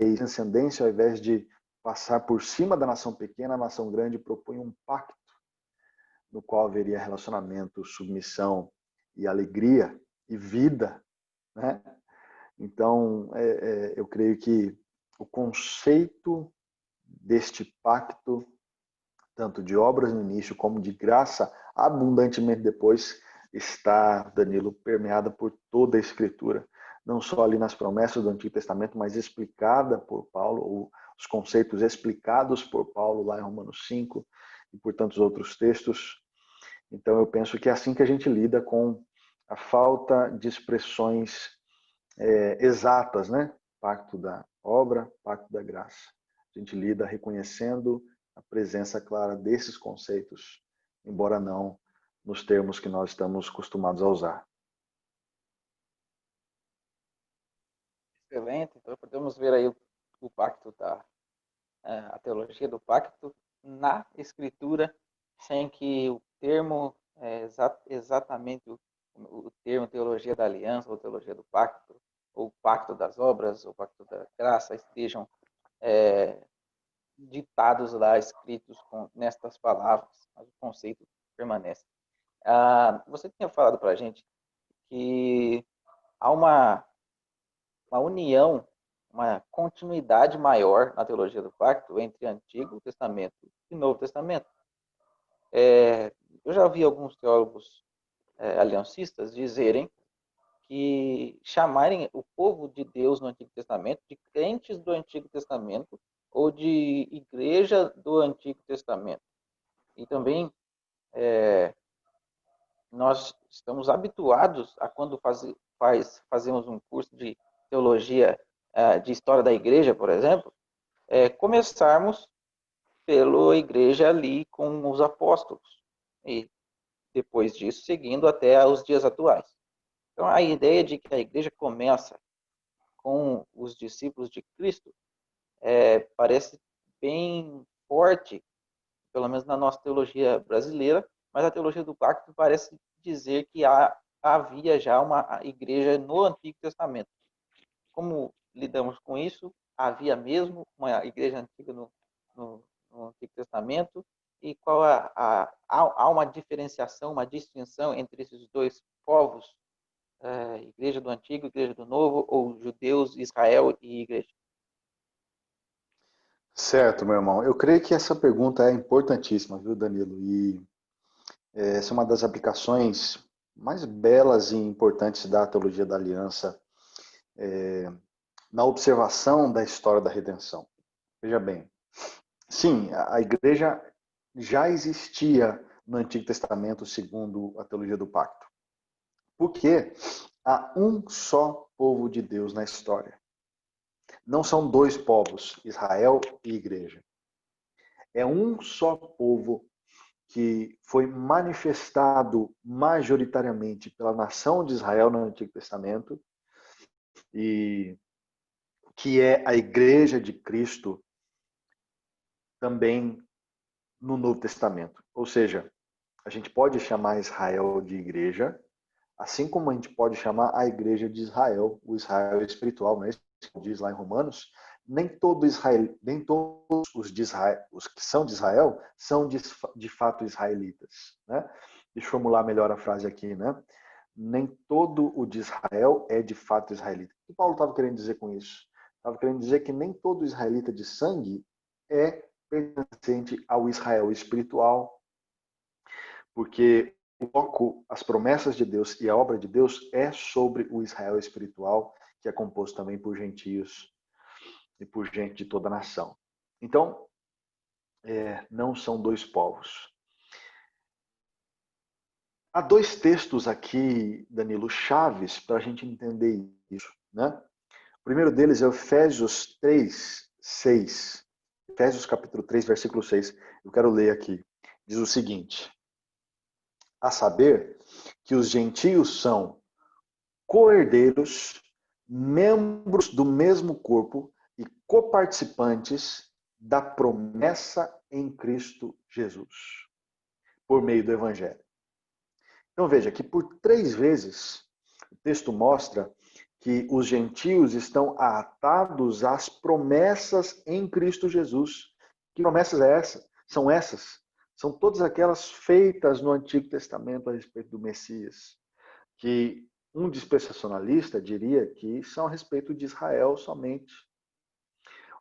Speaker 2: a ascendência, ao invés de passar por cima da nação pequena, a nação grande propõe um pacto no qual haveria relacionamento, submissão e alegria e vida, né? Então, eu creio que o conceito deste pacto, tanto de obras no início como de graça abundantemente depois, está, Danilo, permeada por toda a Escritura. Não só ali nas promessas do Antigo Testamento, mas explicada por Paulo, ou os conceitos explicados por Paulo lá em Romanos 5 e por tantos outros textos. Então eu penso que é assim que a gente lida com a falta de expressões exatas, né? Pacto da obra, pacto da graça. A gente lida reconhecendo a presença clara desses conceitos, embora não nos termos que nós estamos acostumados a usar.
Speaker 1: Excelente. Então podemos ver aí o pacto a teologia do pacto na Escritura, sem que o termo exatamente o termo teologia da aliança ou teologia do pacto, ou pacto das obras, ou pacto da graça estejam ditados lá, escritos nestas palavras, mas o conceito permanece. Você tinha falado para a gente que há uma união, uma continuidade maior na teologia do pacto entre Antigo Testamento e Novo Testamento. Eu já ouvi alguns teólogos aliancistas dizerem que chamarem o povo de Deus no Antigo Testamento de crentes do Antigo Testamento ou de igreja do Antigo Testamento. E também nós estamos habituados a quando fazemos um curso de teologia de história da igreja, por exemplo, começarmos pela igreja ali com os apóstolos e depois disso seguindo até os dias atuais. Então a ideia de que a igreja começa com os discípulos de Cristo parece bem forte, pelo menos na nossa teologia brasileira, mas a teologia do pacto parece dizer que havia já uma igreja no Antigo Testamento. Como lidamos com isso? Havia mesmo uma igreja antiga no Antigo Testamento? E qual há uma diferenciação, uma distinção entre esses dois povos, igreja do Antigo, igreja do Novo, ou judeus, Israel e igreja?
Speaker 2: Certo, meu irmão. Eu creio que essa pergunta é importantíssima, viu, Danilo? E essa é uma das aplicações mais belas e importantes da teologia da aliança na observação da história da redenção. Veja bem, sim, a igreja já existia no Antigo Testamento segundo a teologia do pacto. Porque há um só povo de Deus na história. Não são dois povos, Israel e igreja. É um só povo que foi manifestado majoritariamente pela nação de Israel no Antigo Testamento e que é a igreja de Cristo também no Novo Testamento. Ou seja, a gente pode chamar Israel de igreja, assim como a gente pode chamar a igreja de Israel, o Israel espiritual, não é isso que diz lá em Romanos? Nem todos os que são de Israel são de fato israelitas, né? Deixa eu formular melhor a frase aqui, né? Nem todo o de Israel é de fato israelita. O que Paulo estava querendo dizer com isso? Estava querendo dizer que nem todo israelita de sangue é pertencente ao Israel espiritual, porque o foco, as promessas de Deus e a obra de Deus é sobre o Israel espiritual, que é composto também por gentios e por gente de toda a nação. Então, não são dois povos. Há dois textos aqui, Danilo, chaves para a gente entender isso, né? O primeiro deles é Efésios 3, 6. Efésios capítulo 3, versículo 6. Eu quero ler aqui. Diz o seguinte: a saber que os gentios são co-herdeiros, membros do mesmo corpo e coparticipantes da promessa em Cristo Jesus, por meio do Evangelho. Então veja que por 3 vezes o texto mostra que os gentios estão atados às promessas em Cristo Jesus. Que promessas é essa? São essas. São todas aquelas feitas no Antigo Testamento a respeito do Messias, que um dispensacionalista diria que são a respeito de Israel somente,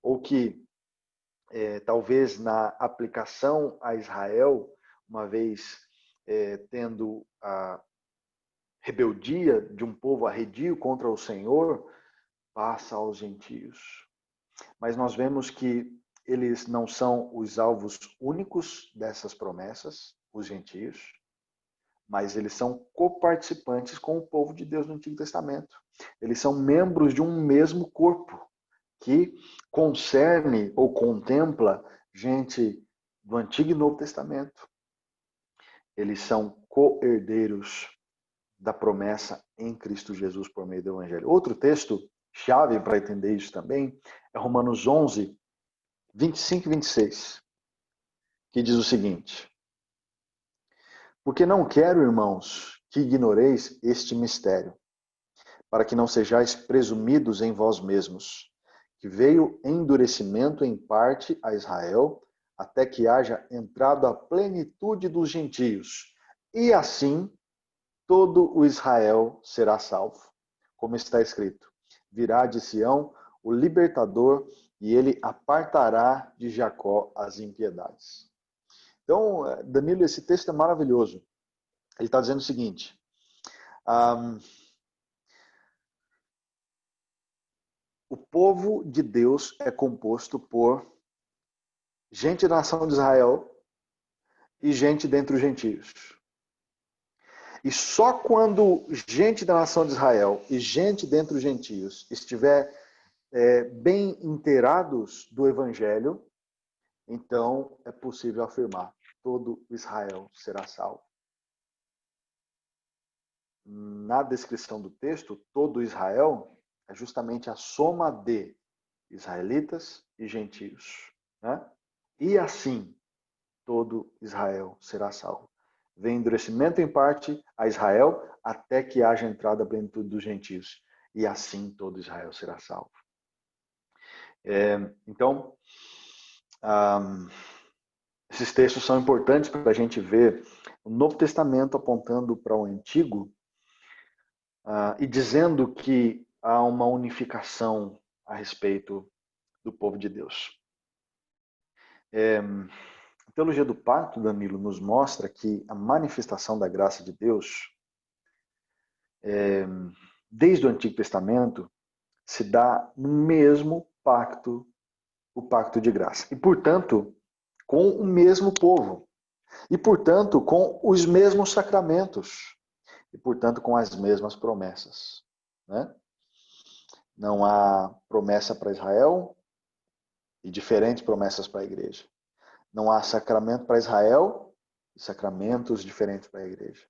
Speaker 2: ou que talvez na aplicação a Israel, uma vez tendo a rebeldia de um povo arredio contra o Senhor, passa aos gentios. Mas nós vemos que eles não são os alvos únicos dessas promessas, os gentios, mas eles são coparticipantes com o povo de Deus no Antigo Testamento. Eles são membros de um mesmo corpo, que concerne ou contempla gente do Antigo e Novo Testamento. Eles são co-herdeiros da promessa em Cristo Jesus por meio do Evangelho. Outro texto chave para entender isso também é Romanos 11, 25 e 26, que diz o seguinte: porque não quero, irmãos, que ignoreis este mistério, para que não sejais presumidos em vós mesmos, que veio endurecimento em parte a Israel, até que haja entrado a plenitude dos gentios, e assim todo o Israel será salvo. Como está escrito: virá de Sião o libertador, e ele apartará de Jacó as impiedades. Então, Danilo, esse texto é maravilhoso. Ele está dizendo o seguinte: o povo de Deus é composto por gente da nação de Israel e gente dentre os gentios. E só quando gente da nação de Israel e gente dentre os gentios estiver bem inteirados do Evangelho, então é possível afirmar: todo Israel será salvo. Na descrição do texto, todo Israel é justamente a soma de israelitas e gentios, né? E assim, todo Israel será salvo. Vem endurecimento em parte a Israel, até que haja entrada a plenitude dos gentios. E assim todo Israel será salvo. Então, esses textos são importantes para a gente ver o Novo Testamento apontando para o Antigo e dizendo que há uma unificação a respeito do povo de Deus. A teologia do pacto, Danilo, nos mostra que a manifestação da graça de Deus, desde o Antigo Testamento, se dá no mesmo pacto, o pacto de graça. E, portanto, com o mesmo povo. E, portanto, com os mesmos sacramentos. E, portanto, com as mesmas promessas. Né? Não há promessa para Israel e diferentes promessas para a igreja. Não há sacramento para Israel e sacramentos diferentes para a igreja.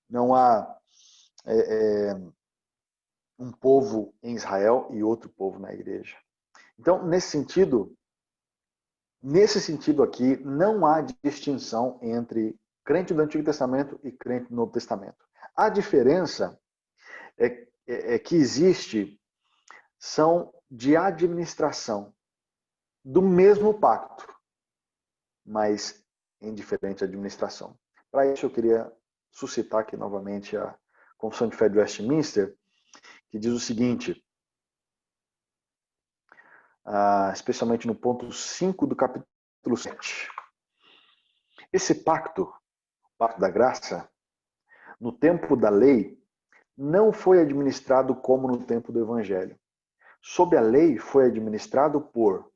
Speaker 2: Não há um povo em Israel e outro povo na igreja. Então, nesse sentido aqui, não há distinção entre crente do Antigo Testamento e crente do Novo Testamento. A diferença é que existe são de administração do mesmo pacto, mas em diferente administração. Para isso, eu queria suscitar aqui novamente a Confissão de Fé de Westminster, que diz o seguinte, especialmente no ponto 5 do capítulo 7. Esse pacto, o pacto da graça, no tempo da lei, não foi administrado como no tempo do Evangelho. Sob a lei, foi administrado por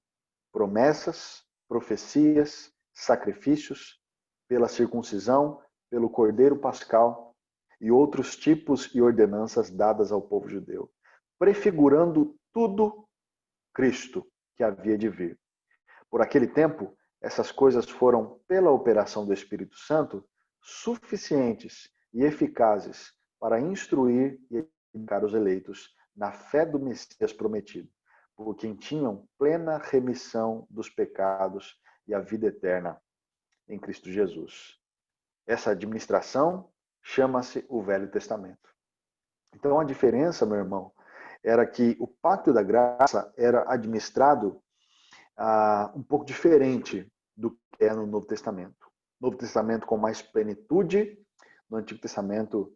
Speaker 2: promessas, profecias, sacrifícios, pela circuncisão, pelo Cordeiro Pascal e outros tipos e ordenanças dadas ao povo judeu, prefigurando tudo Cristo que havia de vir. Por aquele tempo, essas coisas foram, pela operação do Espírito Santo, suficientes e eficazes para instruir e educar os eleitos na fé do Messias prometido, por quem tinham plena remissão dos pecados e a vida eterna em Cristo Jesus. Essa administração chama-se o Velho Testamento. Então a diferença, meu irmão, era que o Pacto da Graça era administrado um pouco diferente do que é no Novo Testamento. Novo Testamento com mais plenitude, no Antigo Testamento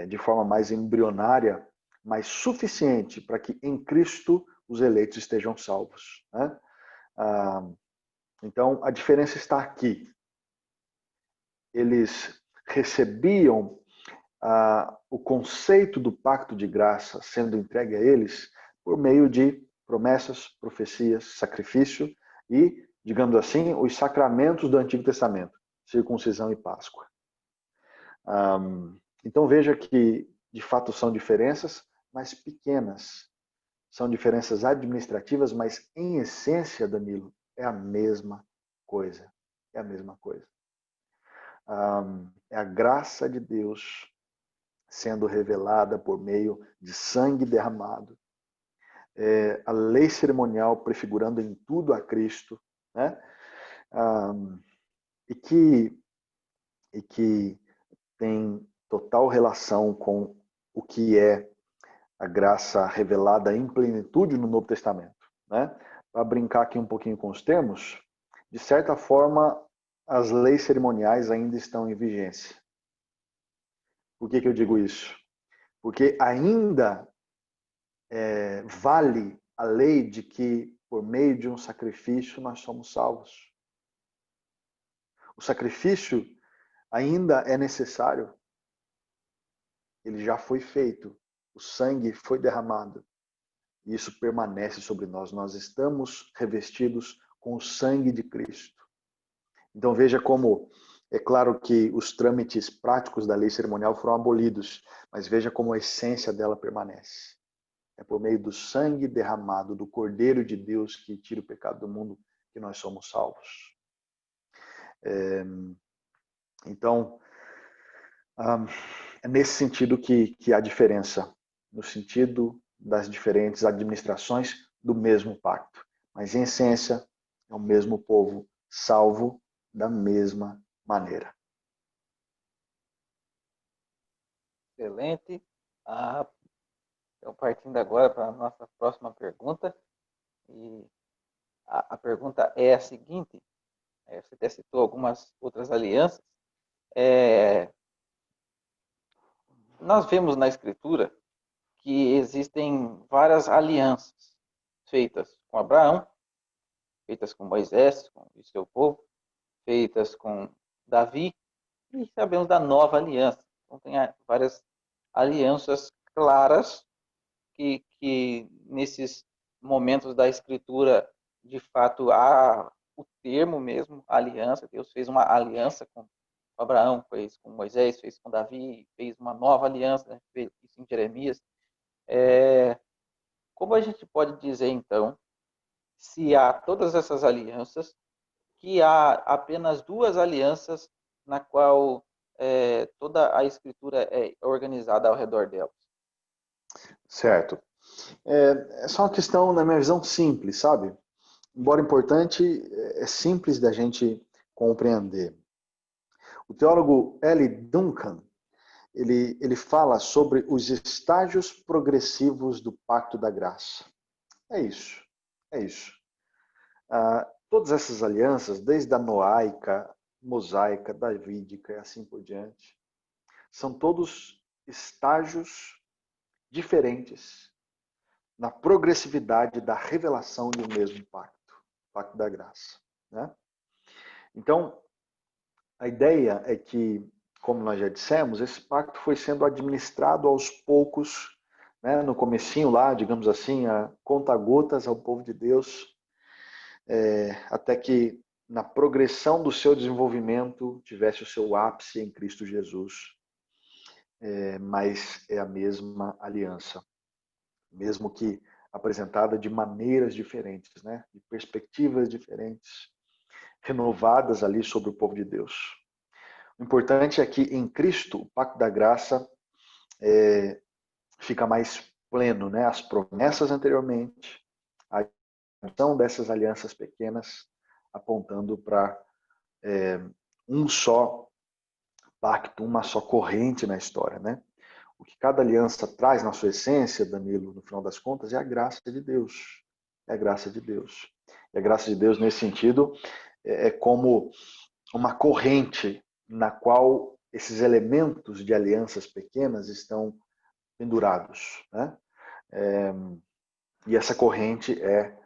Speaker 2: de forma mais embrionária, mas suficiente para que em Cristo os eleitos estejam salvos, né? Então a diferença está aqui. Eles recebiam o conceito do pacto de graça sendo entregue a eles por meio de promessas, profecias, sacrifício e, digamos assim, os sacramentos do Antigo Testamento, circuncisão e Páscoa. Então veja que, de fato, são diferenças, mas pequenas. São diferenças administrativas, mas em essência, Danilo, é a mesma coisa. É a mesma coisa. É a graça de Deus sendo revelada por meio de sangue derramado. A lei cerimonial prefigurando em tudo a Cristo, né? E que tem total relação com o que é a graça revelada em plenitude no Novo Testamento, né? Para brincar aqui um pouquinho com os termos, de certa forma, as leis cerimoniais ainda estão em vigência. Por que eu digo isso? Porque ainda vale a lei de que, por meio de um sacrifício, nós somos salvos. O sacrifício ainda é necessário. Ele já foi feito. O sangue foi derramado. E isso permanece sobre nós. Nós estamos revestidos com o sangue de Cristo. Então veja como, é claro que os trâmites práticos da lei cerimonial foram abolidos, mas veja como a essência dela permanece. É por meio do sangue derramado do Cordeiro de Deus que tira o pecado do mundo que nós somos salvos. Então, é nesse sentido que há diferença, no sentido das diferentes administrações do mesmo pacto. Mas, em essência, é o mesmo povo salvo da mesma maneira.
Speaker 1: Excelente. Então, partindo agora para a nossa próxima pergunta. E a pergunta é a seguinte: você até citou algumas outras alianças. Nós vemos na Escritura que existem várias alianças feitas com Abraão, feitas com Moisés, com o seu povo, feitas com Davi, e sabemos da nova aliança. Então, tem várias alianças claras que nesses momentos da Escritura, de fato, há o termo mesmo, aliança. Deus fez uma aliança com Abraão, fez com Moisés, fez com Davi, fez uma nova aliança, né? Fez isso em Jeremias. Como a gente pode dizer, então, se há todas essas alianças, que há apenas duas alianças na qual toda a Escritura é organizada ao redor delas?
Speaker 2: Certo. É só uma questão, na minha visão, simples, sabe? Embora importante, é simples da gente compreender. O teólogo L. Duncan, ele fala sobre os estágios progressivos do Pacto da Graça. É isso. Todas essas alianças, desde a noaica, mosaica, davídica e assim por diante, são todos estágios diferentes na progressividade da revelação de um mesmo pacto, o Pacto da Graça, né? Então, a ideia é que, como nós já dissemos, esse pacto foi sendo administrado aos poucos, né, no comecinho lá, digamos assim, a conta-gotas ao povo de Deus, até que na progressão do seu desenvolvimento, tivesse o seu ápice em Cristo Jesus. Mas é a mesma aliança, mesmo que apresentada de maneiras diferentes, né? De perspectivas diferentes, renovadas ali sobre o povo de Deus. O importante é que em Cristo, o pacto da graça fica mais pleno, né? As promessas anteriormente, a ação dessas alianças pequenas, apontando para um só pacto, uma só corrente na história, né? O que cada aliança traz na sua essência, Danilo, no final das contas, é a graça de Deus. É a graça de Deus. E a graça de Deus, nesse sentido, é como uma corrente na qual esses elementos de alianças pequenas estão pendurados, né? E essa corrente é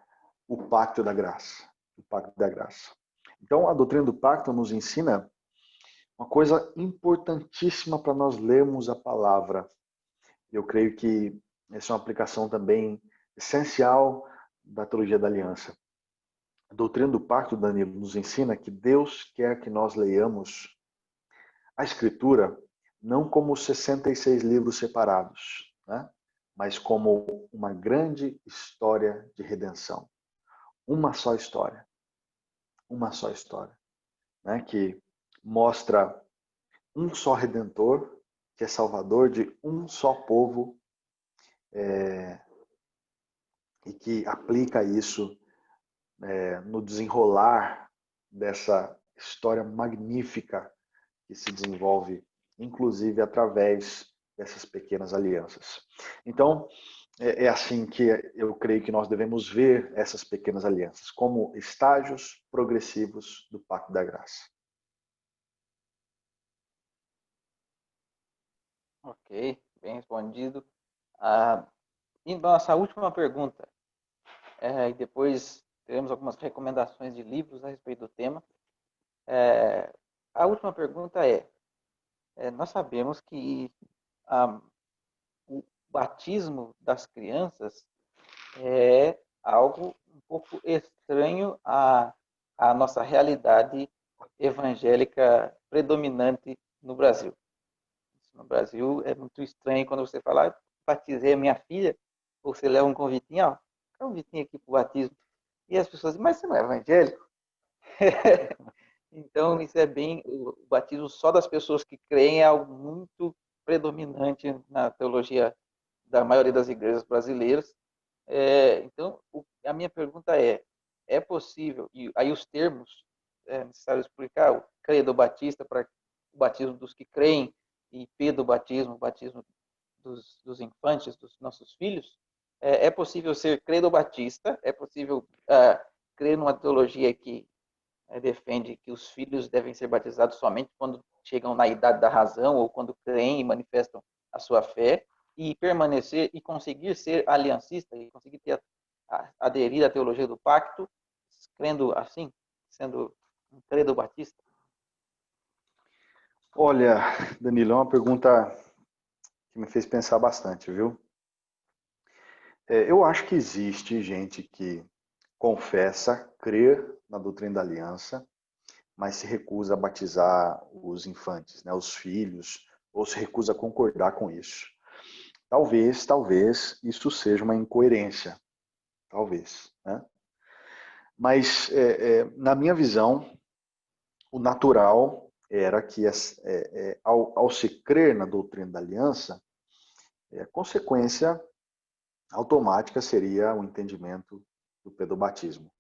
Speaker 2: o pacto da graça. O pacto da graça. Então, a doutrina do pacto nos ensina uma coisa importantíssima para nós lermos a palavra. Eu creio que essa é uma aplicação também essencial da teologia da aliança. A doutrina do pacto, Danilo, nos ensina que Deus quer que nós leiamos a Escritura não como 66 livros separados, né? Mas como uma grande história de redenção. Uma só história. Uma só história. Né? Que mostra um só Redentor, que é Salvador de um só povo, e que aplica isso no desenrolar dessa história magnífica que se desenvolve, inclusive através dessas pequenas alianças. Então, é assim que eu creio que nós devemos ver essas pequenas alianças, como estágios progressivos do Pacto da Graça.
Speaker 1: Ok, bem respondido. E nossa última pergunta, e depois teremos algumas recomendações de livros a respeito do tema. A última pergunta nós sabemos que o batismo das crianças é algo um pouco estranho à nossa realidade evangélica predominante no Brasil. No Brasil é muito estranho quando você fala, batizei a minha filha, ou você leva um convitinho, ó, convitinho aqui para o batismo. E as pessoas dizem, mas você não é evangélico? Então, isso é bem, o batismo só das pessoas que creem é algo muito predominante na teologia da maioria das igrejas brasileiras. Então, a minha pergunta é possível, e aí os termos é necessário explicar, o credo batista para o batismo dos que creem, e Pedro batismo, o batismo dos infantes, dos nossos filhos, é possível ser credo batista, é possível crer numa teologia que defende que os filhos devem ser batizados somente quando chegam na idade da razão ou quando creem e manifestam a sua fé, e permanecer e conseguir ser aliancista e conseguir aderir à teologia do pacto, crendo assim, sendo um credo batista?
Speaker 2: Olha, Danilo, é uma pergunta que me fez pensar bastante, viu? Eu acho que existe gente que confessa crer na doutrina da aliança, mas se recusa a batizar os infantes, né, os filhos, ou se recusa a concordar com isso. Talvez isso seja uma incoerência, talvez, né? Mas na minha visão, o natural era que ao se crer na doutrina da aliança, a consequência automática seria o entendimento do pedobatismo.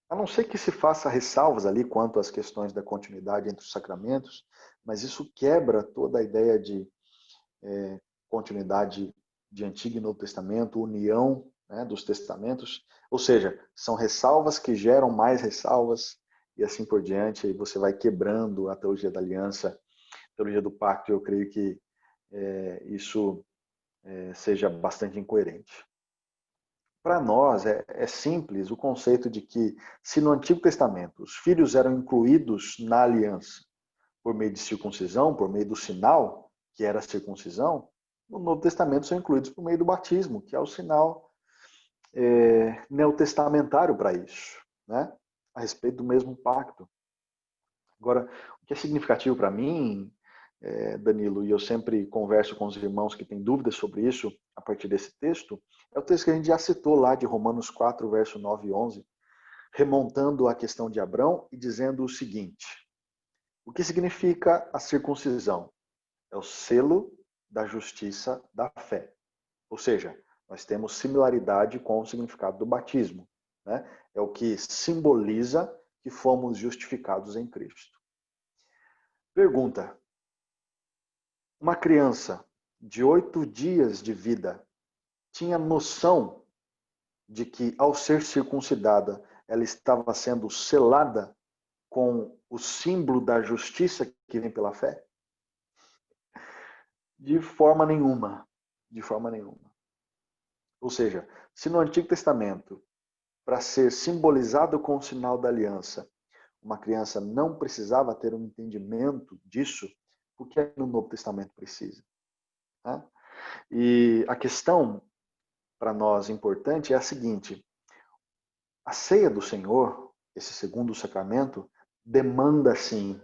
Speaker 2: A não ser que se faça ressalvas ali quanto às questões da continuidade entre os sacramentos, mas isso quebra toda a ideia de continuidade de Antigo e Novo Testamento, união, né, dos testamentos, ou seja, são ressalvas que geram mais ressalvas e assim por diante, e você vai quebrando a teologia da aliança, a teologia do pacto, eu creio que isso seja bastante incoerente. Para nós é simples o conceito de que se no Antigo Testamento os filhos eram incluídos na aliança por meio de circuncisão, por meio do sinal, que era a circuncisão, no Novo Testamento são incluídos por meio do batismo, que é o sinal neotestamentário para isso, né? A respeito do mesmo pacto. Agora, o que é significativo para mim, Danilo, e eu sempre converso com os irmãos que têm dúvidas sobre isso a partir desse texto, é o texto que a gente já citou lá de Romanos 4, verso 9 e 11, remontando a questão de Abrão e dizendo o seguinte: o que significa a circuncisão? É o selo da justiça da fé. Ou seja, nós temos similaridade com o significado do batismo, né? É o que simboliza que fomos justificados em Cristo. Pergunta: uma criança de 8 dias de vida tinha noção de que, ao ser circuncidada, ela estava sendo selada com o símbolo da justiça que vem pela fé? De forma nenhuma. De forma nenhuma. Ou seja, se no Antigo Testamento, para ser simbolizado com o sinal da aliança, uma criança não precisava ter um entendimento disso, o que no Novo Testamento precisa? Né? E a questão para nós importante é a seguinte: a ceia do Senhor, esse segundo sacramento, demanda sim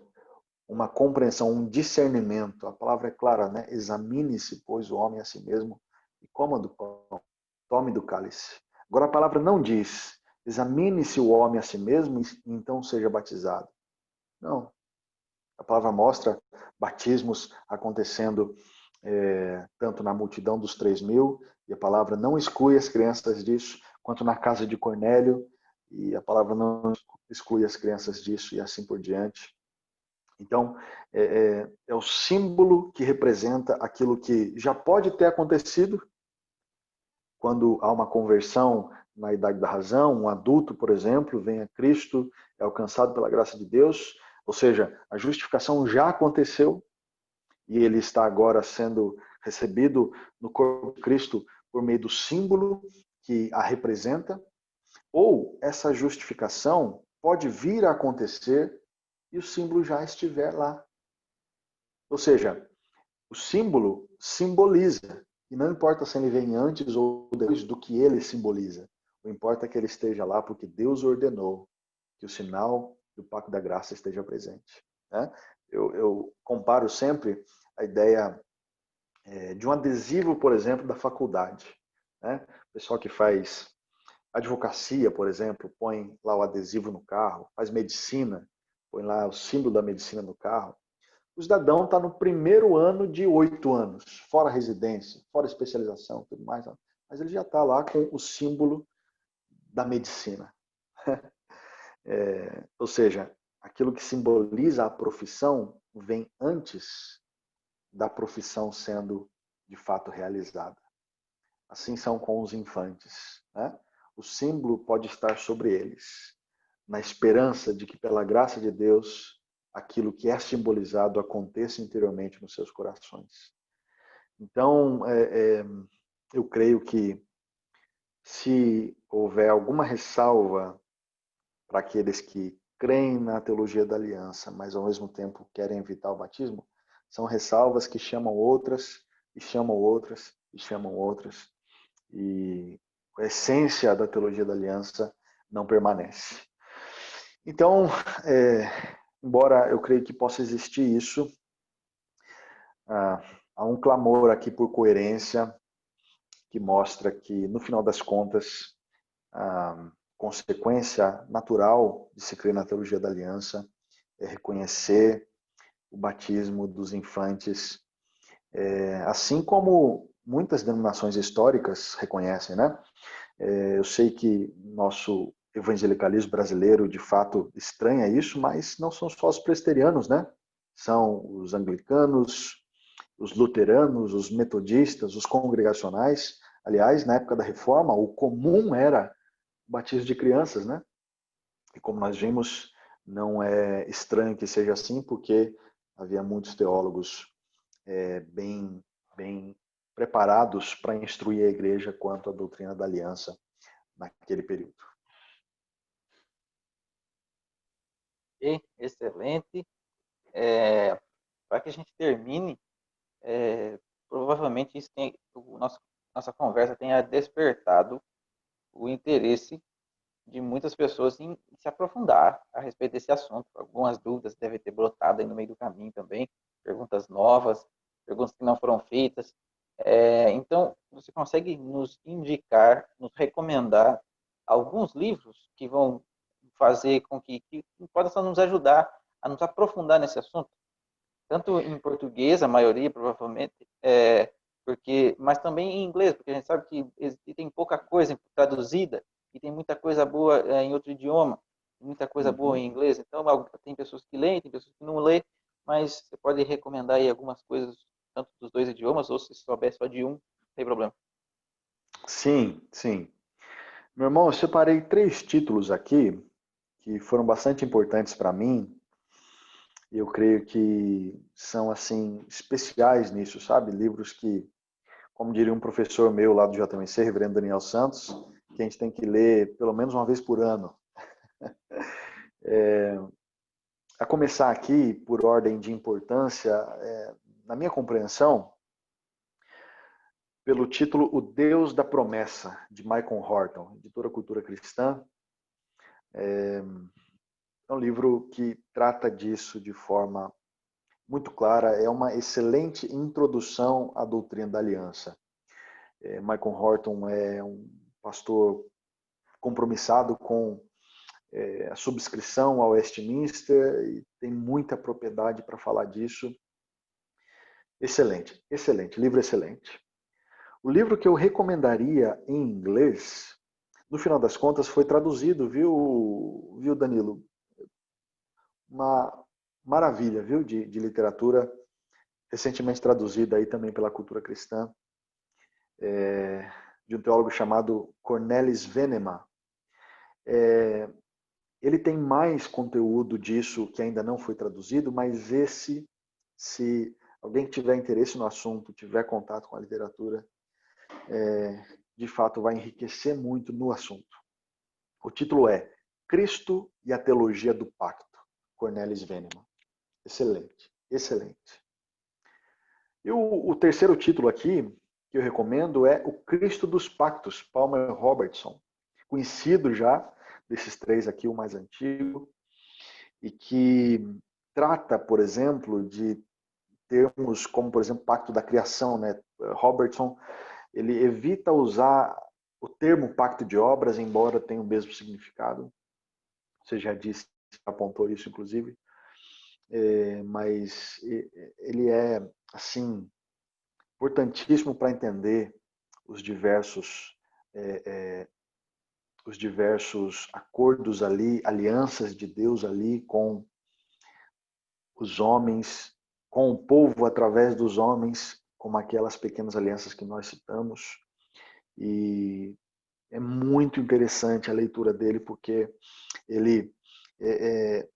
Speaker 2: uma compreensão, um discernimento. A palavra é clara, né? Examine-se, pois, o homem a si mesmo e coma do pão, tome do cálice. Agora a palavra não diz: examine-se o homem a si mesmo e então seja batizado. Não. A palavra mostra batismos acontecendo tanto na multidão dos 3.000, e a palavra não exclui as crianças disso, quanto na casa de Cornélio, e a palavra não exclui as crianças disso, e assim por diante. Então, é o símbolo que representa aquilo que já pode ter acontecido quando há uma conversão na idade da razão, um adulto, por exemplo, vem a Cristo, é alcançado pela graça de Deus, ou seja, a justificação já aconteceu e ele está agora sendo recebido no corpo de Cristo por meio do símbolo que a representa, ou essa justificação pode vir a acontecer e o símbolo já estiver lá. Ou seja, o símbolo simboliza, e não importa se ele vem antes ou depois do que ele simboliza. O importa é que ele esteja lá porque Deus ordenou que o sinal do Pacto da Graça esteja presente. Né? Eu comparo sempre a ideia de um adesivo, por exemplo, da faculdade. Né? O pessoal que faz advocacia, por exemplo, põe lá o adesivo no carro, faz medicina, põe lá o símbolo da medicina no carro. O cidadão está no primeiro ano de 8 anos, fora residência, fora especialização, tudo mais. Mas ele já está lá com o símbolo da medicina. Ou seja, aquilo que simboliza a profissão vem antes da profissão sendo de fato realizada. Assim são com os infantes. Né? O símbolo pode estar sobre eles, na esperança de que, pela graça de Deus, aquilo que é simbolizado aconteça interiormente nos seus corações. Então, eu creio que se houver alguma ressalva para aqueles que creem na teologia da aliança, mas ao mesmo tempo querem evitar o batismo, são ressalvas que chamam outras, e chamam outras, e chamam outras, e a essência da teologia da aliança não permanece. Então, embora eu creio que possa existir isso, há um clamor aqui por coerência que mostra que, no final das contas, a consequência natural de se crer na teologia da aliança é reconhecer o batismo dos infantes, assim como muitas denominações históricas reconhecem, né? Eu sei que nosso evangelicalismo brasileiro, de fato, estranha isso, mas não são só os presbiterianos, né? São os anglicanos, os luteranos, os metodistas, os congregacionais. Aliás, na época da Reforma, o comum era o batismo de crianças, né? E como nós vimos, não é estranho que seja assim, porque havia muitos teólogos bem preparados para instruir a igreja quanto à doutrina da aliança naquele período.
Speaker 1: E, excelente. Para que a gente termine, provavelmente isso nossa conversa tenha despertado o interesse de muitas pessoas em se aprofundar a respeito desse assunto. Algumas dúvidas devem ter brotado aí no meio do caminho também, perguntas novas, perguntas que não foram feitas. Então, você consegue nos indicar, nos recomendar alguns livros que vão fazer com que possam nos ajudar a nos aprofundar nesse assunto? Tanto em português, a maioria provavelmente, mas também em inglês, porque a gente sabe que tem pouca coisa traduzida e tem muita coisa boa em outro idioma, muita coisa boa em inglês. Então, tem pessoas que leem, tem pessoas que não leem, mas você pode recomendar aí algumas coisas, tanto dos dois idiomas, ou se souber só de um, não tem problema.
Speaker 2: Sim, sim. Meu irmão, eu separei 3 títulos aqui que foram bastante importantes para mim. E eu creio que são assim especiais nisso, sabe? Livros que, como diria um professor meu lá do JMC, Reverendo Daniel Santos, que a gente tem que ler pelo menos uma vez por ano. A começar aqui, por ordem de importância, na minha compreensão, pelo título O Deus da Promessa, de Michael Horton, editora Cultura Cristã. É um livro que trata disso de forma muito clara, é uma excelente introdução à doutrina da aliança. Michael Horton é um pastor compromissado com a subscrição ao Westminster e tem muita propriedade para falar disso. Excelente, excelente, livro excelente. O livro que eu recomendaria em inglês, no final das contas, foi traduzido, viu Danilo? Uma maravilha, viu, de literatura, recentemente traduzida aí também pela Cultura Cristã, de um teólogo chamado Cornelis Venema. Ele tem mais conteúdo disso que ainda não foi traduzido, mas esse, se alguém tiver interesse no assunto, tiver contato com a literatura, de fato vai enriquecer muito no assunto. O título é Cristo e a Teologia do Pacto, Cornelis Venema. Excelente, excelente. E o terceiro título aqui, que eu recomendo, é O Cristo dos Pactos, Palmer Robertson. Conhecido já, desses 3 aqui, o mais antigo, e que trata, por exemplo, de termos como, por exemplo, Pacto da Criação, né? Robertson, ele evita usar o termo Pacto de Obras, embora tenha o mesmo significado. Você já disse, apontou isso, inclusive. Mas ele é, assim, importantíssimo para entender os diversos acordos ali, alianças de Deus ali com os homens, com o povo através dos homens, como aquelas pequenas alianças que nós citamos. E é muito interessante a leitura dele, porque ele é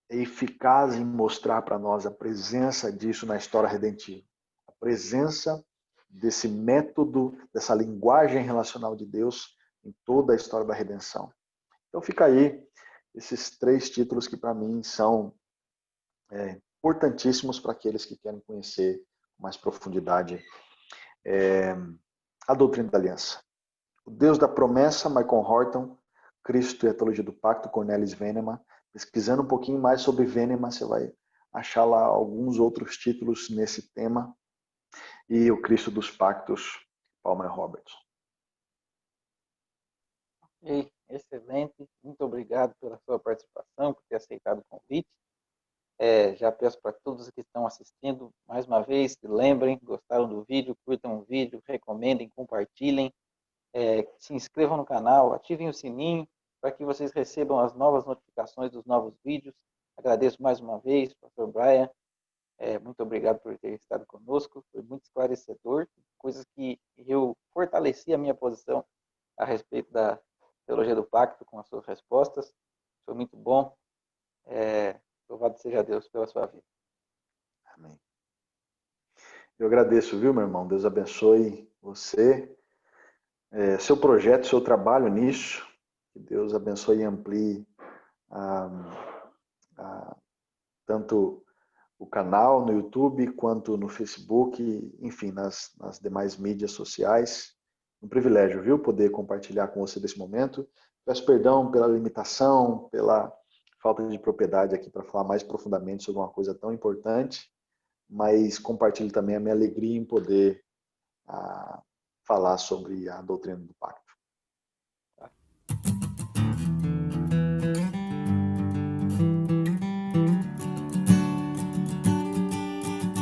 Speaker 2: eficaz em mostrar para nós a presença disso na história redentiva. A presença desse método, dessa linguagem relacional de Deus em toda a história da redenção. Então fica aí esses 3 títulos que para mim são importantíssimos para aqueles que querem conhecer com mais profundidade a doutrina da aliança. O Deus da Promessa, Michael Horton, Cristo e a Teologia do Pacto, Cornelis Venema. Pesquisando um pouquinho mais sobre Venema, você vai achar lá alguns outros títulos nesse tema. E o Cristo dos Pactos, Palmer Robertson.
Speaker 1: Excelente, muito obrigado pela sua participação, por ter aceitado o convite. Já peço para todos que estão assistindo, mais uma vez, que lembrem, gostaram do vídeo, curtam o vídeo, recomendem, compartilhem, se inscrevam no canal, ativem o sininho para que vocês recebam as novas notificações dos novos vídeos. Agradeço mais uma vez, pastor Brian, muito obrigado por ter estado conosco, foi muito esclarecedor, coisas que eu fortaleci a minha posição a respeito da teologia do pacto com as suas respostas, foi muito bom. Louvado seja Deus pela sua vida.
Speaker 2: Amém. Eu agradeço, viu, meu irmão? Deus abençoe você, seu projeto, seu trabalho nisso. Que Deus abençoe e amplie tanto o canal no YouTube quanto no Facebook, enfim, nas demais mídias sociais. um privilégio, viu, poder compartilhar com você desse momento. Peço perdão pela limitação, pela falta de propriedade aqui para falar mais profundamente sobre uma coisa tão importante, mas compartilho também a minha alegria em poder falar sobre a doutrina do pacto.